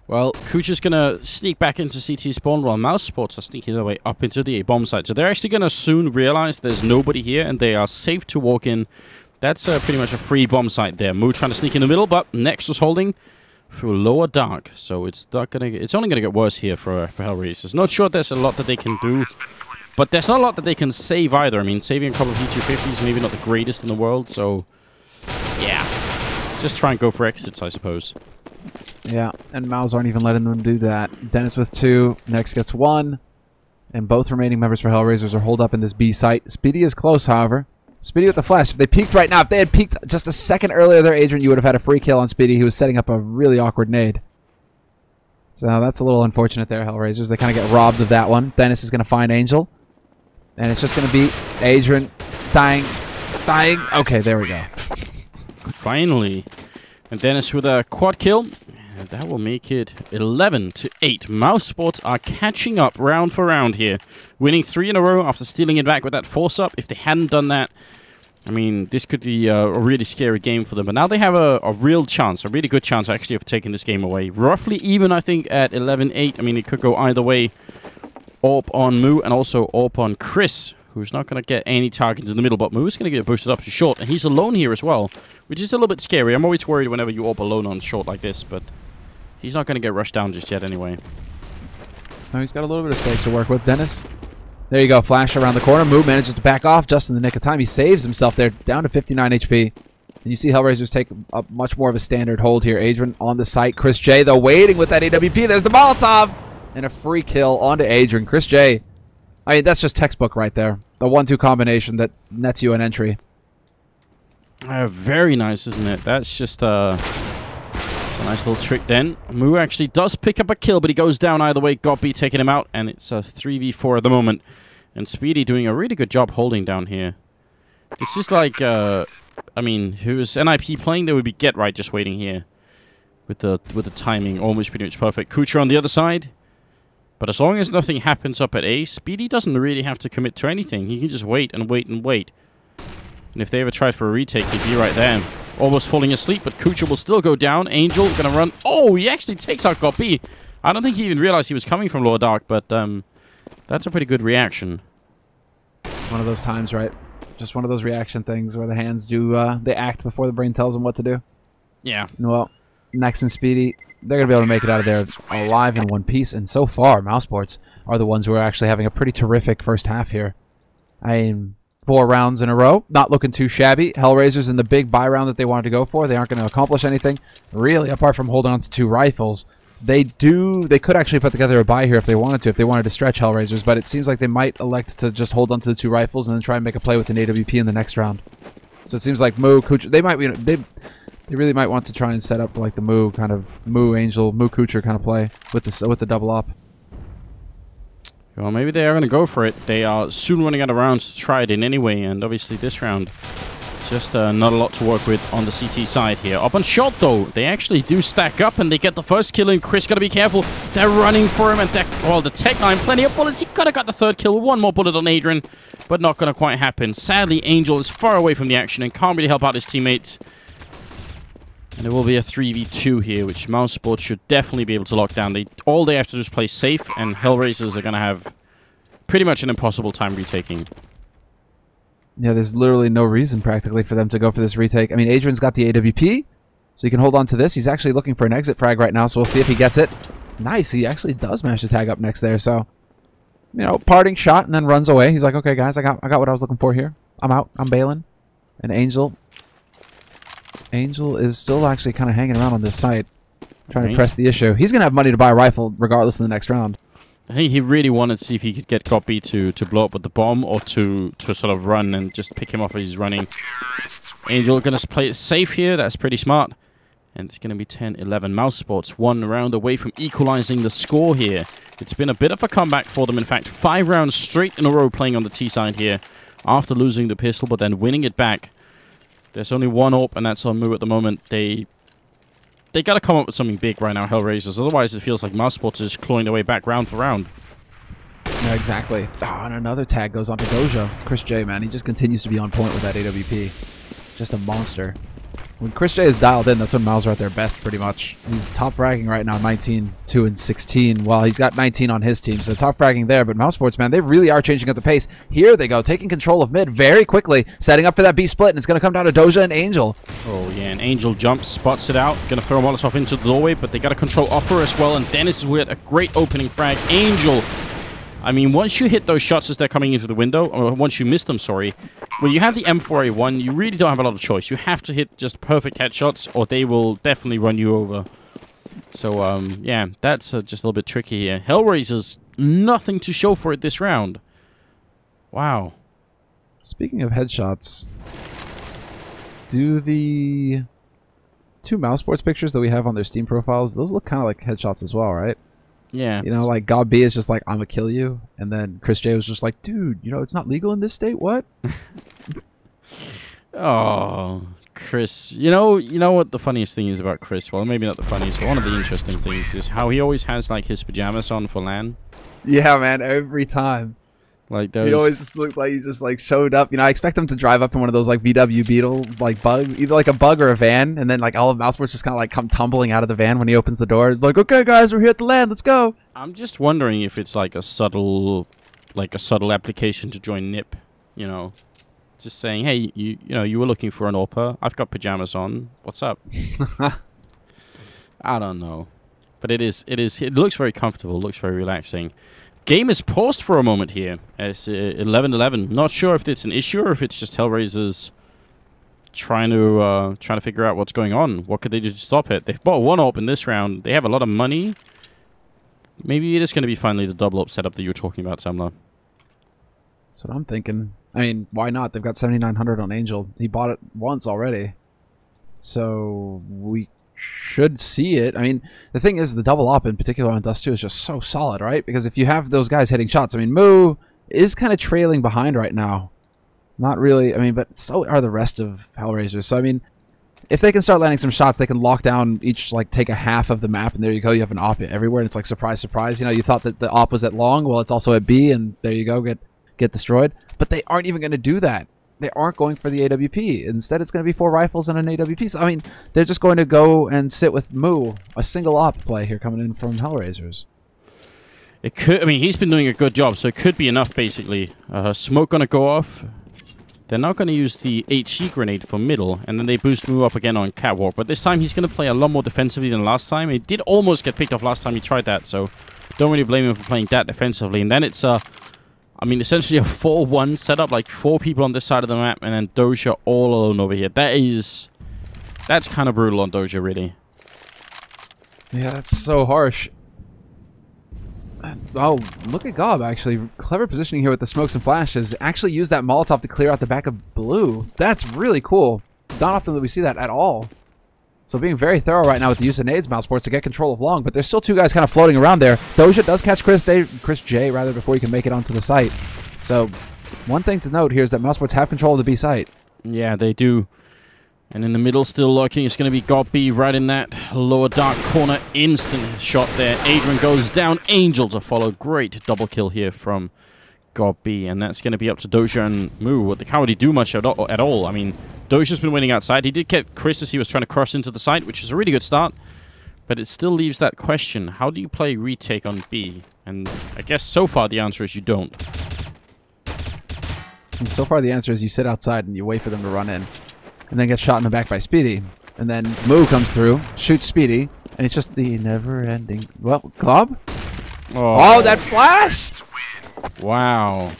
Speaker 2: Well, Kucha's going to sneak back into CT spawn while Mousesports are sneaking their way up into the A bomb site. So they're actually going to soon realize there's nobody here and they are safe to walk in. That's pretty much a free bomb site there. Mouz trying to sneak in the middle, but Nexus holding through lower dark. So it's only going to get worse here for HellRaisers. Not sure there's a lot that they can do. But there's not a lot that they can save either. I mean, saving a couple of E250s is maybe not the greatest in the world, so yeah. Just try and go for exits, I suppose.
Speaker 1: Yeah, and Mouz aren't even letting them do that. Dennis with 2, Nex gets 1, and both remaining members for HellRaisers are holed up in this B site. Speedy is close, however. Speedy with the flash. If they peeked right now, if they had peeked just a second earlier there, Adrian, you would have had a free kill on Speedy. He was setting up a really awkward nade. So that's a little unfortunate there, HellRaisers. They kind of get robbed of that one. Dennis is going to find Angel. And it's just going to be Adrian dying. Okay, there we go.
Speaker 2: Finally. And Dennis with a quad kill. And that will make it 11-8. Mousesports are catching up round for round here. Winning 3 in a row after stealing it back with that force-up. If they hadn't done that, I mean, this could be a really scary game for them. But now they have a real chance, a really good chance actually of taking this game away. Roughly even, I think, at 11-8. I mean, it could go either way. AWP on Mouz and also AWP on Chris, who's not going to get any targets in the middle, but Mouz is going to get boosted up to short, and he's alone here as well, which is a little bit scary. I'm always worried whenever you AWP alone on short like this, but he's not going to get rushed down just yet anyway.
Speaker 1: No, he's got a little bit of space to work with. Dennis. There you go. Flash around the corner. Mouz manages to back off just in the nick of time. He saves himself there, down to 59 HP. And you see HellRaisers take up much more of a standard hold here. Adrian on the site. Chris J, though, waiting with that AWP. There's the Molotov! And a free kill onto Adrian. Chris J. I mean, that's just textbook right there. The 1-2 combination that nets you an entry.
Speaker 2: Very nice, isn't it? That's just it's a nice little trick then. Mouz actually does pick up a kill, but he goes down either way. Gopi taking him out, and it's a 3v4 at the moment. And Speedy doing a really good job holding down here. It's just like, I mean, if it was NIP playing, there would be Get Right just waiting here. With the timing almost pretty much perfect. Kucha on the other side. But as long as nothing happens up at A, Speedy doesn't really have to commit to anything. He can just wait and wait and wait. And if they ever tried for a retake, he'd be right there. Almost falling asleep, but Kucha will still go down. Angel gonna run. Oh, he actually takes out Gopi. I don't think he even realized he was coming from lower dark, but that's a pretty good reaction.
Speaker 1: It's one of those times, right? Just one of those reaction things where the hands do, they act before the brain tells them what to do.
Speaker 2: Yeah.
Speaker 1: Well, Nex and Speedy, they're going to be able to make it out of there alive in one piece. And so far, Mousesports are the ones who are actually having a pretty terrific first half here. I mean, 4 rounds in a row. Not looking too shabby. HellRaisers in the big buy round that they wanted to go for. They aren't going to accomplish anything, really, apart from holding on to 2 rifles. They could actually put together a buy here if they wanted to stretch HellRaisers, but it seems like they might elect to just hold on to the 2 rifles and then try and make a play with an AWP in the next round. So it seems like Mouz, Kucha, they might, they really might want to try and set up like the Mouz kind of Angel, Mouz Kucha kind of play with the double up.
Speaker 2: Well, maybe they are going to go for it. They are soon running out of rounds to try it in anyway, and obviously this round, just not a lot to work with on the CT side here. Up on shot, though, they actually do stack up, and they get the first kill in. Chris got to be careful. They're running for him, and the tech line, plenty of bullets. He could have got the 3rd kill with 1 more bullet on Adrian, but not going to quite happen. Sadly, Angel is far away from the action and can't really help out his teammates. And it will be a 3v2 here, which Mousesports should definitely be able to lock down. All they have to do is play safe, and HellRaisers are going to have pretty much an impossible time retaking.
Speaker 1: Yeah, there's literally no reason practically for them to go for this retake. I mean, Adrian's got the AWP, so he can hold on to this. He's actually looking for an exit frag right now, so we'll see if he gets it. Nice, he actually does manage to tag up next there, so, you know, parting shot and then runs away. He's like, okay, guys, I got what I was looking for here. I'm out. I'm bailing. And Angel Angel is still actually kind of hanging around on this site, trying to press the issue. He's going to have money to buy a rifle regardless in the next round.
Speaker 2: I think he really wanted to see if he could get Goppy to blow up with the bomb or to sort of run and just pick him off as he's running. Angel going to play it safe here. That's pretty smart. And it's going to be 10-11. Mousesports 1 round away from equalizing the score here. It's been a bit of a comeback for them. In fact, 5 rounds straight in a row playing on the T side here after losing the pistol, but then winning it back. There's only one AWP, and that's on Mouz at the moment. They got to come up with something big right now, HellRaisers. Otherwise, it feels like Mousesports is clawing their way back round for round.
Speaker 1: Yeah, exactly. Oh, and another tag goes on to Doja. Chris J, man, he just continues to be on point with that AWP. Just a monster. When Chris J is dialed in, that's when Mouz are at their best, pretty much. He's top fragging right now, 19, 2, and 16. Well, he's got 19 on his team, so top fragging there. But Mousesports, man, they really are changing up the pace. Here they go, taking control of mid very quickly, setting up for that B split, and it's going to come down to Doja and Angel.
Speaker 2: Oh, yeah, and Angel jumps, spots it out. Going to throw a Molotov into the doorway, but they got to control upper as well, and Dennis is with a great opening frag. Angel, I mean, once you hit those shots as they're coming into the window, or once you miss them, sorry, when you have the M4A1, you really don't have a lot of choice. You have to hit just perfect headshots, or they will definitely run you over. So, yeah, that's just a little bit tricky here. HellRaisers, nothing to show for it this round. Wow.
Speaker 1: Speaking of headshots, do the 2 Mousesports pictures that we have on their Steam profiles, those look kind of like headshots as well, right?
Speaker 2: Yeah.
Speaker 1: You know, like God B is just like, I'm gonna kill you. And then Chris J was just like, dude, you know, it's not legal in this state. What?
Speaker 2: Oh, Chris. You know what the funniest thing is about Chris? Well, maybe not the funniest, but one of the interesting things is how he always has like his pajamas on for LAN.
Speaker 1: Yeah, man, every time.
Speaker 2: Like those.
Speaker 1: He always just looked like he just like showed up. You know, I expect him to drive up in one of those like VW Beetle like bug, either like a bug or a van, and then like all of Mousesports just kind of like come tumbling out of the van when he opens the door. It's like, okay, guys, we're here at the LAN, let's go.
Speaker 2: I'm just wondering if it's like a subtle application to join NIP. You know, just saying, hey, you know, you were looking for an AWPer. I've got pajamas on. What's up? I don't know, but it looks very comfortable. Looks very relaxing. Game is paused for a moment here. It's 11-11. Not sure if it's an issue or if it's just HellRaisers trying to figure out what's going on. What could they do to stop it? They've bought 1 AWP in this round. They have a lot of money. Maybe it is going to be finally the double AWP setup that you were talking about, Samla.
Speaker 1: That's what I'm thinking. I mean, why not? They've got 7,900 on Angel. He bought it once already. So we should see it. I mean, the thing is, the double op in particular on Dust 2 is just so solid, right? Because if you have those guys hitting shots, I mean, Mouz is kind of trailing behind right now. Not really, I mean, but so are the rest of HellRaisers. So, I mean, if they can start landing some shots, they can lock down each, like, take a half of the map, and there you go, you have an op everywhere, and it's like, surprise, surprise. You know, you thought that the op was at long, well, it's also at B, and there you go, get destroyed. But they aren't even going to do that. They aren't going for the AWP. Instead, it's going to be 4 rifles and an AWP. So, I mean, they're just going to go and sit with Mouz. A single op play here coming in from HellRaisers.
Speaker 2: It could. I mean, he's been doing a good job, so it could be enough, basically. Smoke going to go off. They're not going to use the HE grenade for middle, and then they boost Mouz up again on catwalk. But this time, he's going to play a lot more defensively than last time. He did almost get picked off last time he tried that, so don't really blame him for playing that defensively. And then it's I mean, essentially a 4-1 setup, like 4 people on this side of the map, and then Doja all alone over here. That's kind of brutal on Doja, really.
Speaker 1: Yeah, that's so harsh. Oh, look at Gob, actually. Clever positioning here with the smokes and flashes. Actually use that Molotov to clear out the back of Blue. That's really cool. Not often that we see that at all. So being very thorough right now with the use of nades, Mousesports, to get control of long, but there's still 2 guys kind of floating around there. Doja does catch Chris J rather before he can make it onto the site. So one thing to note here is that Mousesports have control of the B site.
Speaker 2: Yeah, they do. And in the middle, still lurking, it's going to be God B right in that lower dark corner. Instant shot there. Adrian goes down. Angel to follow. Great double kill here from God B. And that's going to be up to Doja and Mouz. They can't really do much at all. I mean, Doja's been winning outside. He did get Chris as he was trying to cross into the site, which is a really good start. But it still leaves that question. How do you play retake on B? And I guess so far the answer is you don't.
Speaker 1: And so far the answer is you sit outside and you wait for them to run in. And then get shot in the back by Speedy. And then Mouz comes through, shoots Speedy, and it's just the never-ending... Well, Glob? Oh, that flash!
Speaker 2: Wow.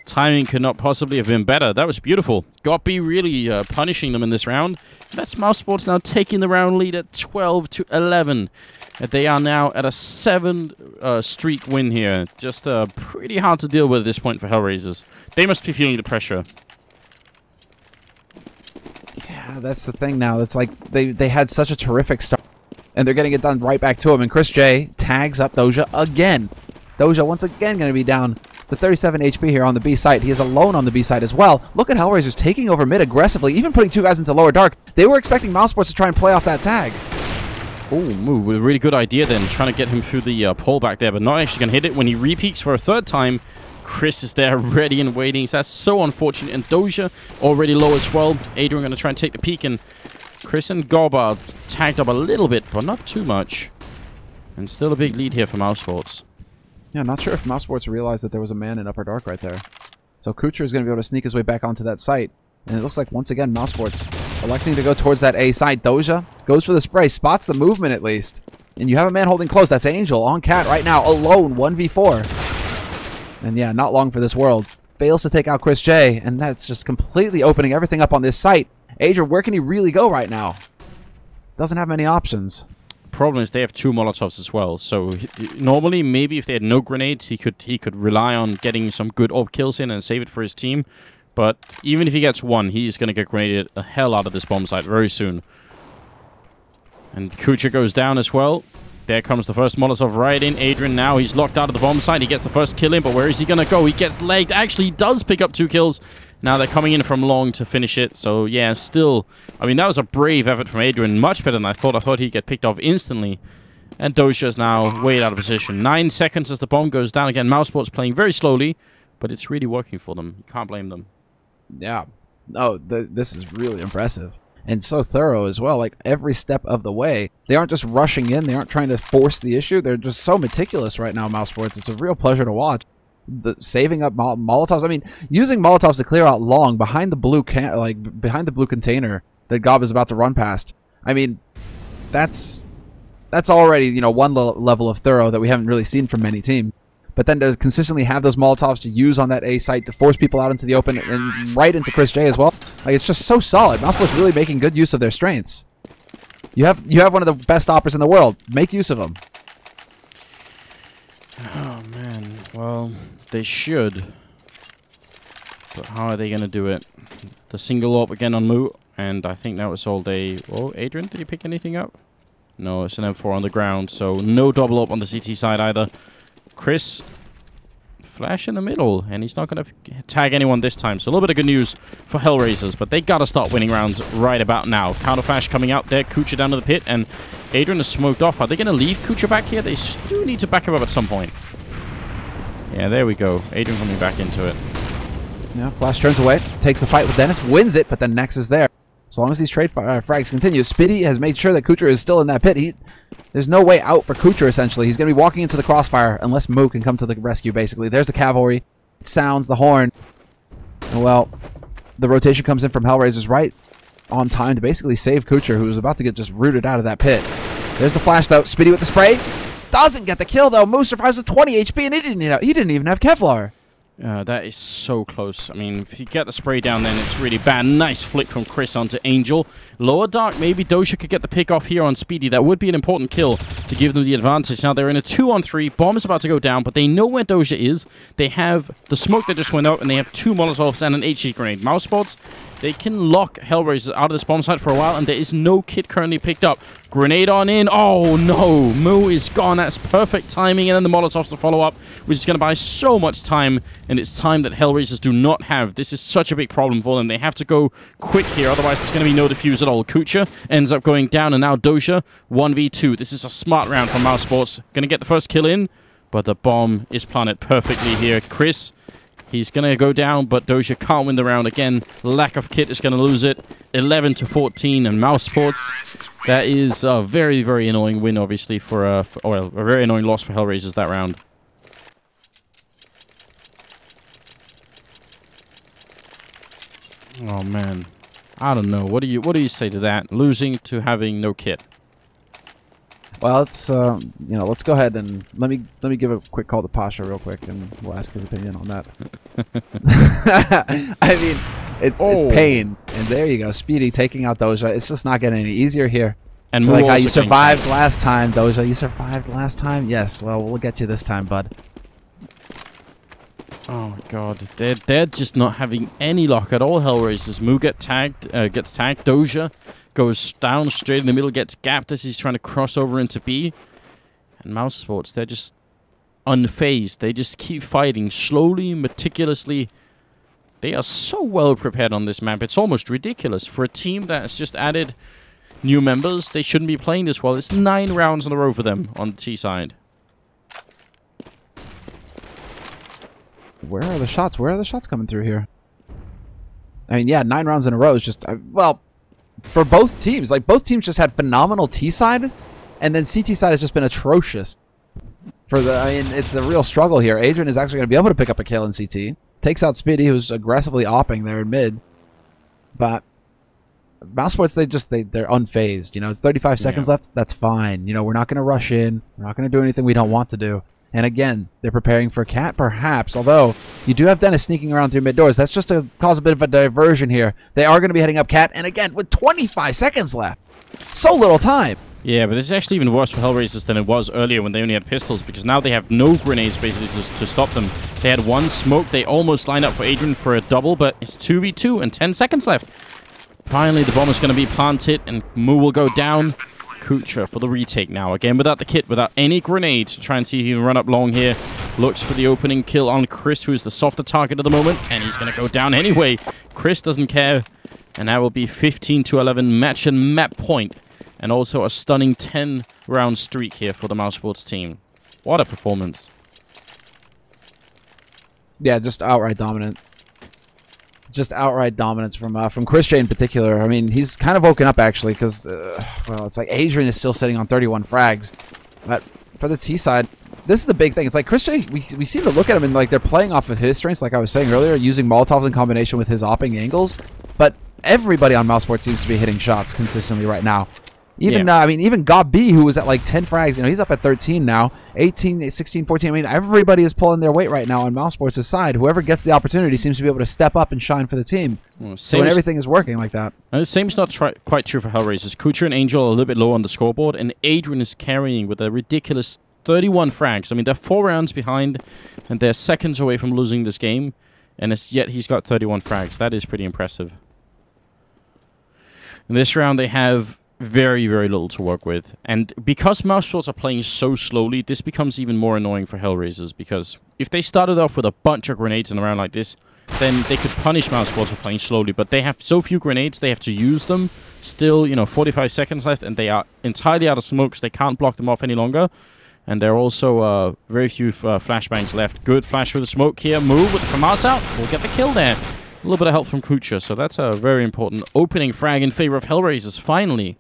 Speaker 2: Timing could not possibly have been better. That was beautiful. Goppy really punishing them in this round. That's Mousesports now taking the round lead at 12-11. They are now at a 7 streak win here. Just pretty hard to deal with at this point for HellRaisers. They must be feeling the pressure.
Speaker 1: Yeah, that's the thing now. It's like they had such a terrific start, and they're getting it done right back to him. And Chris J tags up Doja again. Doja once again going to be down to 37 HP here on the B site. He is alone on the B site as well. Look at HellRaisers taking over mid aggressively, even putting 2 guys into lower dark. They were expecting Mousesports to try and play off that tag.
Speaker 2: Oh, Mouz with a really good idea then, trying to get him through the pole back there, but not actually going to hit it. When he repeats for a 3rd time, Chris is there ready and waiting. So that's so unfortunate. And Doja already low as well. Adrian going to try and take the peek, and Chris and Gob are tagged up a little bit, but not too much. And still a big lead here for Mousesports.
Speaker 1: Yeah, not sure if Mousesports realized that there was a man in upper dark right there. So Kucher is going to be able to sneak his way back onto that site. And it looks like, once again, Mousesports electing to go towards that A site. Doja goes for the spray, spots the movement at least. And you have a man holding close. That's Angel on Cat right now, alone, 1v4. And yeah, not long for this world. Fails to take out Chris J, and that's just completely opening everything up on this site. Adrian, where can he really go right now? Doesn't have many options.
Speaker 2: Problem is they have 2 Molotovs as well. So normally, maybe if they had no grenades, he could rely on getting some good AWP kills in and save it for his team. But even if he gets 1, he's going to get grenaded the hell out of this bomb site very soon. And Kucher goes down as well. There comes the first Molotov right in. Adrian now, he's locked out of the bomb site. He gets the first kill in, but where is he going to go? He gets legged. Actually, he does pick up 2 kills. Now they're coming in from long to finish it. So, yeah, still, I mean, that was a brave effort from Adrian. Much better than I thought. I thought he'd get picked off instantly. And Doja's now way out of position. 9 seconds as the bomb goes down again. Mousesports playing very slowly, but it's really working for them. You can't blame them.
Speaker 1: Yeah. Oh, this is really impressive. And so thorough as well, like every step of the way. They aren't just rushing in. They aren't trying to force the issue. They're just so meticulous right now, Mousesports. It's a real pleasure to watch. Saving up Molotovs. I mean, using Molotovs to clear out long behind the blue behind the blue container that Gob is about to run past. I mean, that's already, you know, one level of thorough that we haven't really seen from many teams. But then to consistently have those Molotovs to use on that A site to force people out into the open and right into Chris J as well. Like, it's just so solid. Mousesports really making good use of their strengths. You have one of the best operas in the world. Make use of them.
Speaker 2: Oh, man. Well, they should. But how are they going to do it? The single AWP again on Mouz. And I think that was all day. Oh, Adrian, did he pick anything up? No, it's an M4 on the ground. So no double AWP on the CT side either. Chris, flash in the middle, and he's not going to tag anyone this time. So a little bit of good news for HellRaisers, but they got to start winning rounds right about now. Counter flash coming out there, Kucher down to the pit, and Adrian is smoked off. Are they going to leave Kucher back here? They do need to back him up at some point. Yeah, there we go. Adrian coming back into it.
Speaker 1: Yeah, Flash turns away, takes the fight with Dennis, wins it, but then Nex is there. As long as these trade frags continue, Spitty has made sure that Kucher is still in that pit. There's no way out for Kucher, essentially. He's going to be walking into the crossfire unless Mouz can come to the rescue, basically. There's the cavalry. It sounds the horn. And, well, the rotation comes in from HellRaisers right on time to basically save Kucher, who was about to get just rooted out of that pit. There's the flash, though. Spitty with the spray. Doesn't get the kill, though. Mouz survives with 20 HP, and he didn't even have Kevlar.
Speaker 2: That is so close. I mean, if you get the spray down, then it's really bad. Nice flick from Chris onto Angel. Lower dark, maybe Doja could get the pick off here on Speedy. That would be an important kill to give them the advantage. Now, they're in a 2-on-3. Bomb is about to go down, but they know where Doja is. They have the smoke that just went out, and they have 2 Molotovs and an HG grenade. Mousesports, they can lock HellRaisers out of this bomb site for a while, and there is no kit currently picked up. Grenade on in. Oh, no. Mouz is gone. That's perfect timing. And then the Molotovs to follow up, which is going to buy so much time, and it's time that HellRaisers do not have. This is such a big problem for them. They have to go quick here, otherwise there's going to be no defuse at all. Kucher ends up going down, and now Doja 1v2. This is a smart round from Mousesports. Going to get the first kill in, but the bomb is planted perfectly here. Chris, he's going to go down, but Doja can't win the round again. Lack of kit is going to lose it. 11-14, and Mousesports, that is a very, very annoying win, obviously, well, a very annoying loss for HellRaisers that round. Oh, man. I don't know. What do you say to that? Losing to having no kit.
Speaker 1: Well, it's you know, let's go ahead and let me give a quick call to Pasha real quick, and we'll ask his opinion on that. I mean, It's pain. And there you go. Speedy taking out Doja. It's just not getting any easier here.
Speaker 2: And
Speaker 1: like how you survived last time, Doja. You survived last time? Yes. Well, we'll get you this time, bud.
Speaker 2: Oh my god. They're just not having any luck at all, HellRaisers. Mouz gets tagged. Doja goes down straight in the middle, gets gapped as he's trying to cross over into B. And Mousesports, they're just unfazed. They just keep fighting slowly, meticulously. They are so well prepared on this map. It's almost ridiculous. For a team that has just added new members, they shouldn't be playing this well. It's 9 rounds in a row for them on the T side.
Speaker 1: Where are the shots? Where are the shots coming through here? I mean, yeah, 9 rounds in a row is just... well, for both teams. Like, both teams just had phenomenal T side, and then CT side has just been atrocious. I mean, it's a real struggle here. Adrian is actually going to be able to pick up a kill in CT. Takes out Speedy, who's aggressively opping there in mid. But Mousesports, they're unfazed. You know, it's 35 seconds left. That's fine. You know, we're not going to rush in. We're not going to do anything we don't want to do. And again, they're preparing for Cat, perhaps. Although, you do have Dennis sneaking around through mid doors. That's just to cause a bit of a diversion here. They are going to be heading up Cat. And again, with 25 seconds left. So little time.
Speaker 2: Yeah, but this is actually even worse for HellRaisers than it was earlier when they only had pistols, because now they have no grenades basically to stop them. They had one smoke. They almost lined up for Adrian for a double, but it's 2v2 and 10 seconds left. Finally, the bomb is going to be planted, and Mouz will go down. Kucha for the retake now. Again, without the kit, without any grenades, to try and see if he can run up long here. Looks for the opening kill on Chris, who is the softer target at the moment, and he's going to go down anyway. Chris doesn't care, and that will be 15-11 match and map point. And also a stunning 10-round streak here for the Mousesports team. What a performance. Yeah,
Speaker 1: just outright dominant. Just outright dominance from Chris J in particular. I mean, he's kind of woken up, actually, because, well, it's like Adrian is still sitting on 31 frags. But for the T side, this is the big thing. It's like Chris J, we seem to look at him and, like, they're playing off of his strengths, like I was saying earlier, using Molotovs in combination with his opping angles. But everybody on Mousesports seems to be hitting shots consistently right now. Even, I mean, even Gob B, who was at like 10 frags, you know, he's up at 13 now. 18, 16, 14. I mean, everybody is pulling their weight right now on Mousesports' side. Whoever gets the opportunity seems to be able to step up and shine for the team. Well, so when everything is working like that.
Speaker 2: And the same's not quite true for HellRaisers. Kucha and Angel are a little bit low on the scoreboard, and Adrian is carrying with a ridiculous 31 frags. I mean, they're 4 rounds behind, and they're seconds away from losing this game, and yet he's got 31 frags. That is pretty impressive. In this round, they have very, very little to work with. And because Mousesports are playing so slowly, this becomes even more annoying for HellRaisers, because if they started off with a bunch of grenades in a round like this, then they could punish Mousesports for playing slowly. But they have so few grenades, they have to use them. Still, you know, 45 seconds left, and they are entirely out of smokes. They can't block them off any longer. And there are also very few flashbangs left. Good flash with the smoke here. Mouz with the FAMAS out. We'll get the kill there. A little bit of help from Kucha, so that's a very important opening frag in favor of HellRaisers, finally.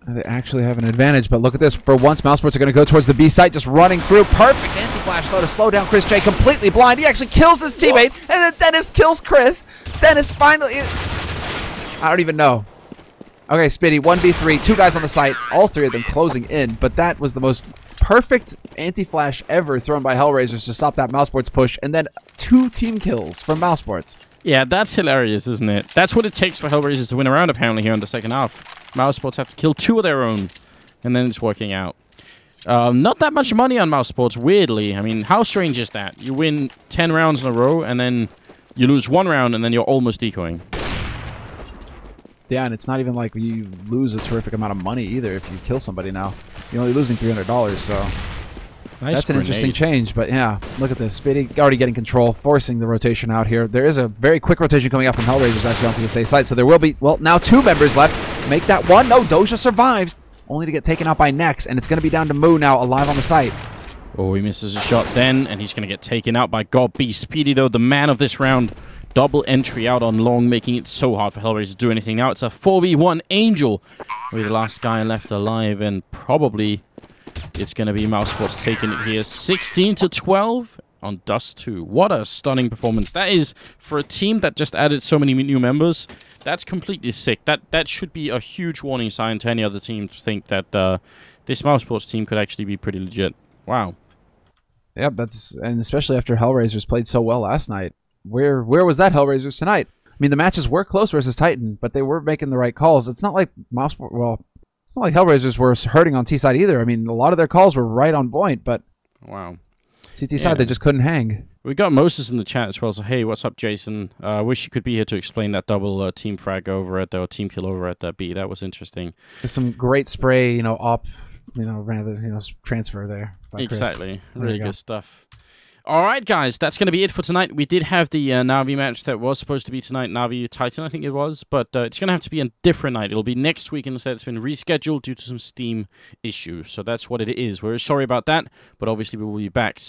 Speaker 1: They actually have an advantage, but look at this. For once, Mousesports are going to go towards the B site, just running through. Perfect anti-flash throw to slow down Chris J. Completely blind. He actually kills his teammate, and then Dennis kills Chris. Dennis finally... I don't even know. Okay, Spitty, 1v3, 2 guys on the site, all 3 of them closing in, but that was the most perfect anti-flash ever thrown by HellRaisers to stop that Mousesports push, and then 2 team kills from Mousesports.
Speaker 2: Yeah, that's hilarious, isn't it? That's what it takes for HellRaisers to win a round, apparently, here in the second half. Mousesports have to kill 2 of their own, and then it's working out. Not that much money on Mousesports, weirdly. I mean, how strange is that? You win 10 rounds in a row, and then you lose 1 round, and then you're almost decoying.
Speaker 1: Yeah, and it's not even like you lose a terrific amount of money either if you kill somebody now. You're only losing $300, so... Nice That's an interesting change, but yeah, look at this. Spitty already getting control, forcing the rotation out here. There is a very quick rotation coming out from HellRaisers actually onto the safe side, so there will be, well, now 2 members left. Make that 1. No, Doja survives, only to get taken out by Nex, and it's going to be down to Mouz now, alive on the site.
Speaker 2: Oh, he misses a shot then, and he's going to get taken out by God B. Speedy, though, the man of this round. Double entry out on long, making it so hard for HellRaisers to do anything. Now it's a 4v1 Angel with the last guy left alive, and probably... it's going to be Mousesports taking it here. 16-12 on Dust 2. What a stunning performance. That is, for a team that just added so many new members, that's completely sick. That should be a huge warning sign to any other team to think that this Mousesports team could actually be pretty legit. Wow.
Speaker 1: Yep, and especially after HellRaisers played so well last night. where was that HellRaisers tonight? I mean, the matches were close versus Titan, but they were making the right calls. It's not like Mousesports. Well, it's not like HellRaisers were hurting on T side either. I mean, a lot of their calls were right on point, but
Speaker 2: wow.
Speaker 1: CT side they just couldn't hang.
Speaker 2: We got Moses in the chat as well. So hey, what's up, Jason? Wish you could be here to explain that double team frag over at the team kill over at B. That was interesting.
Speaker 1: There's some great spray, op, rather transfer there.
Speaker 2: Exactly, really good stuff. All right, guys, that's going to be it for tonight. We did have the Na'Vi match that was supposed to be tonight, Na'Vi Titan, I think it was, but it's going to have to be a different night. It'll be next week instead. It's been rescheduled due to some Steam issues, so that's what it is. We're sorry about that, but obviously we will be back.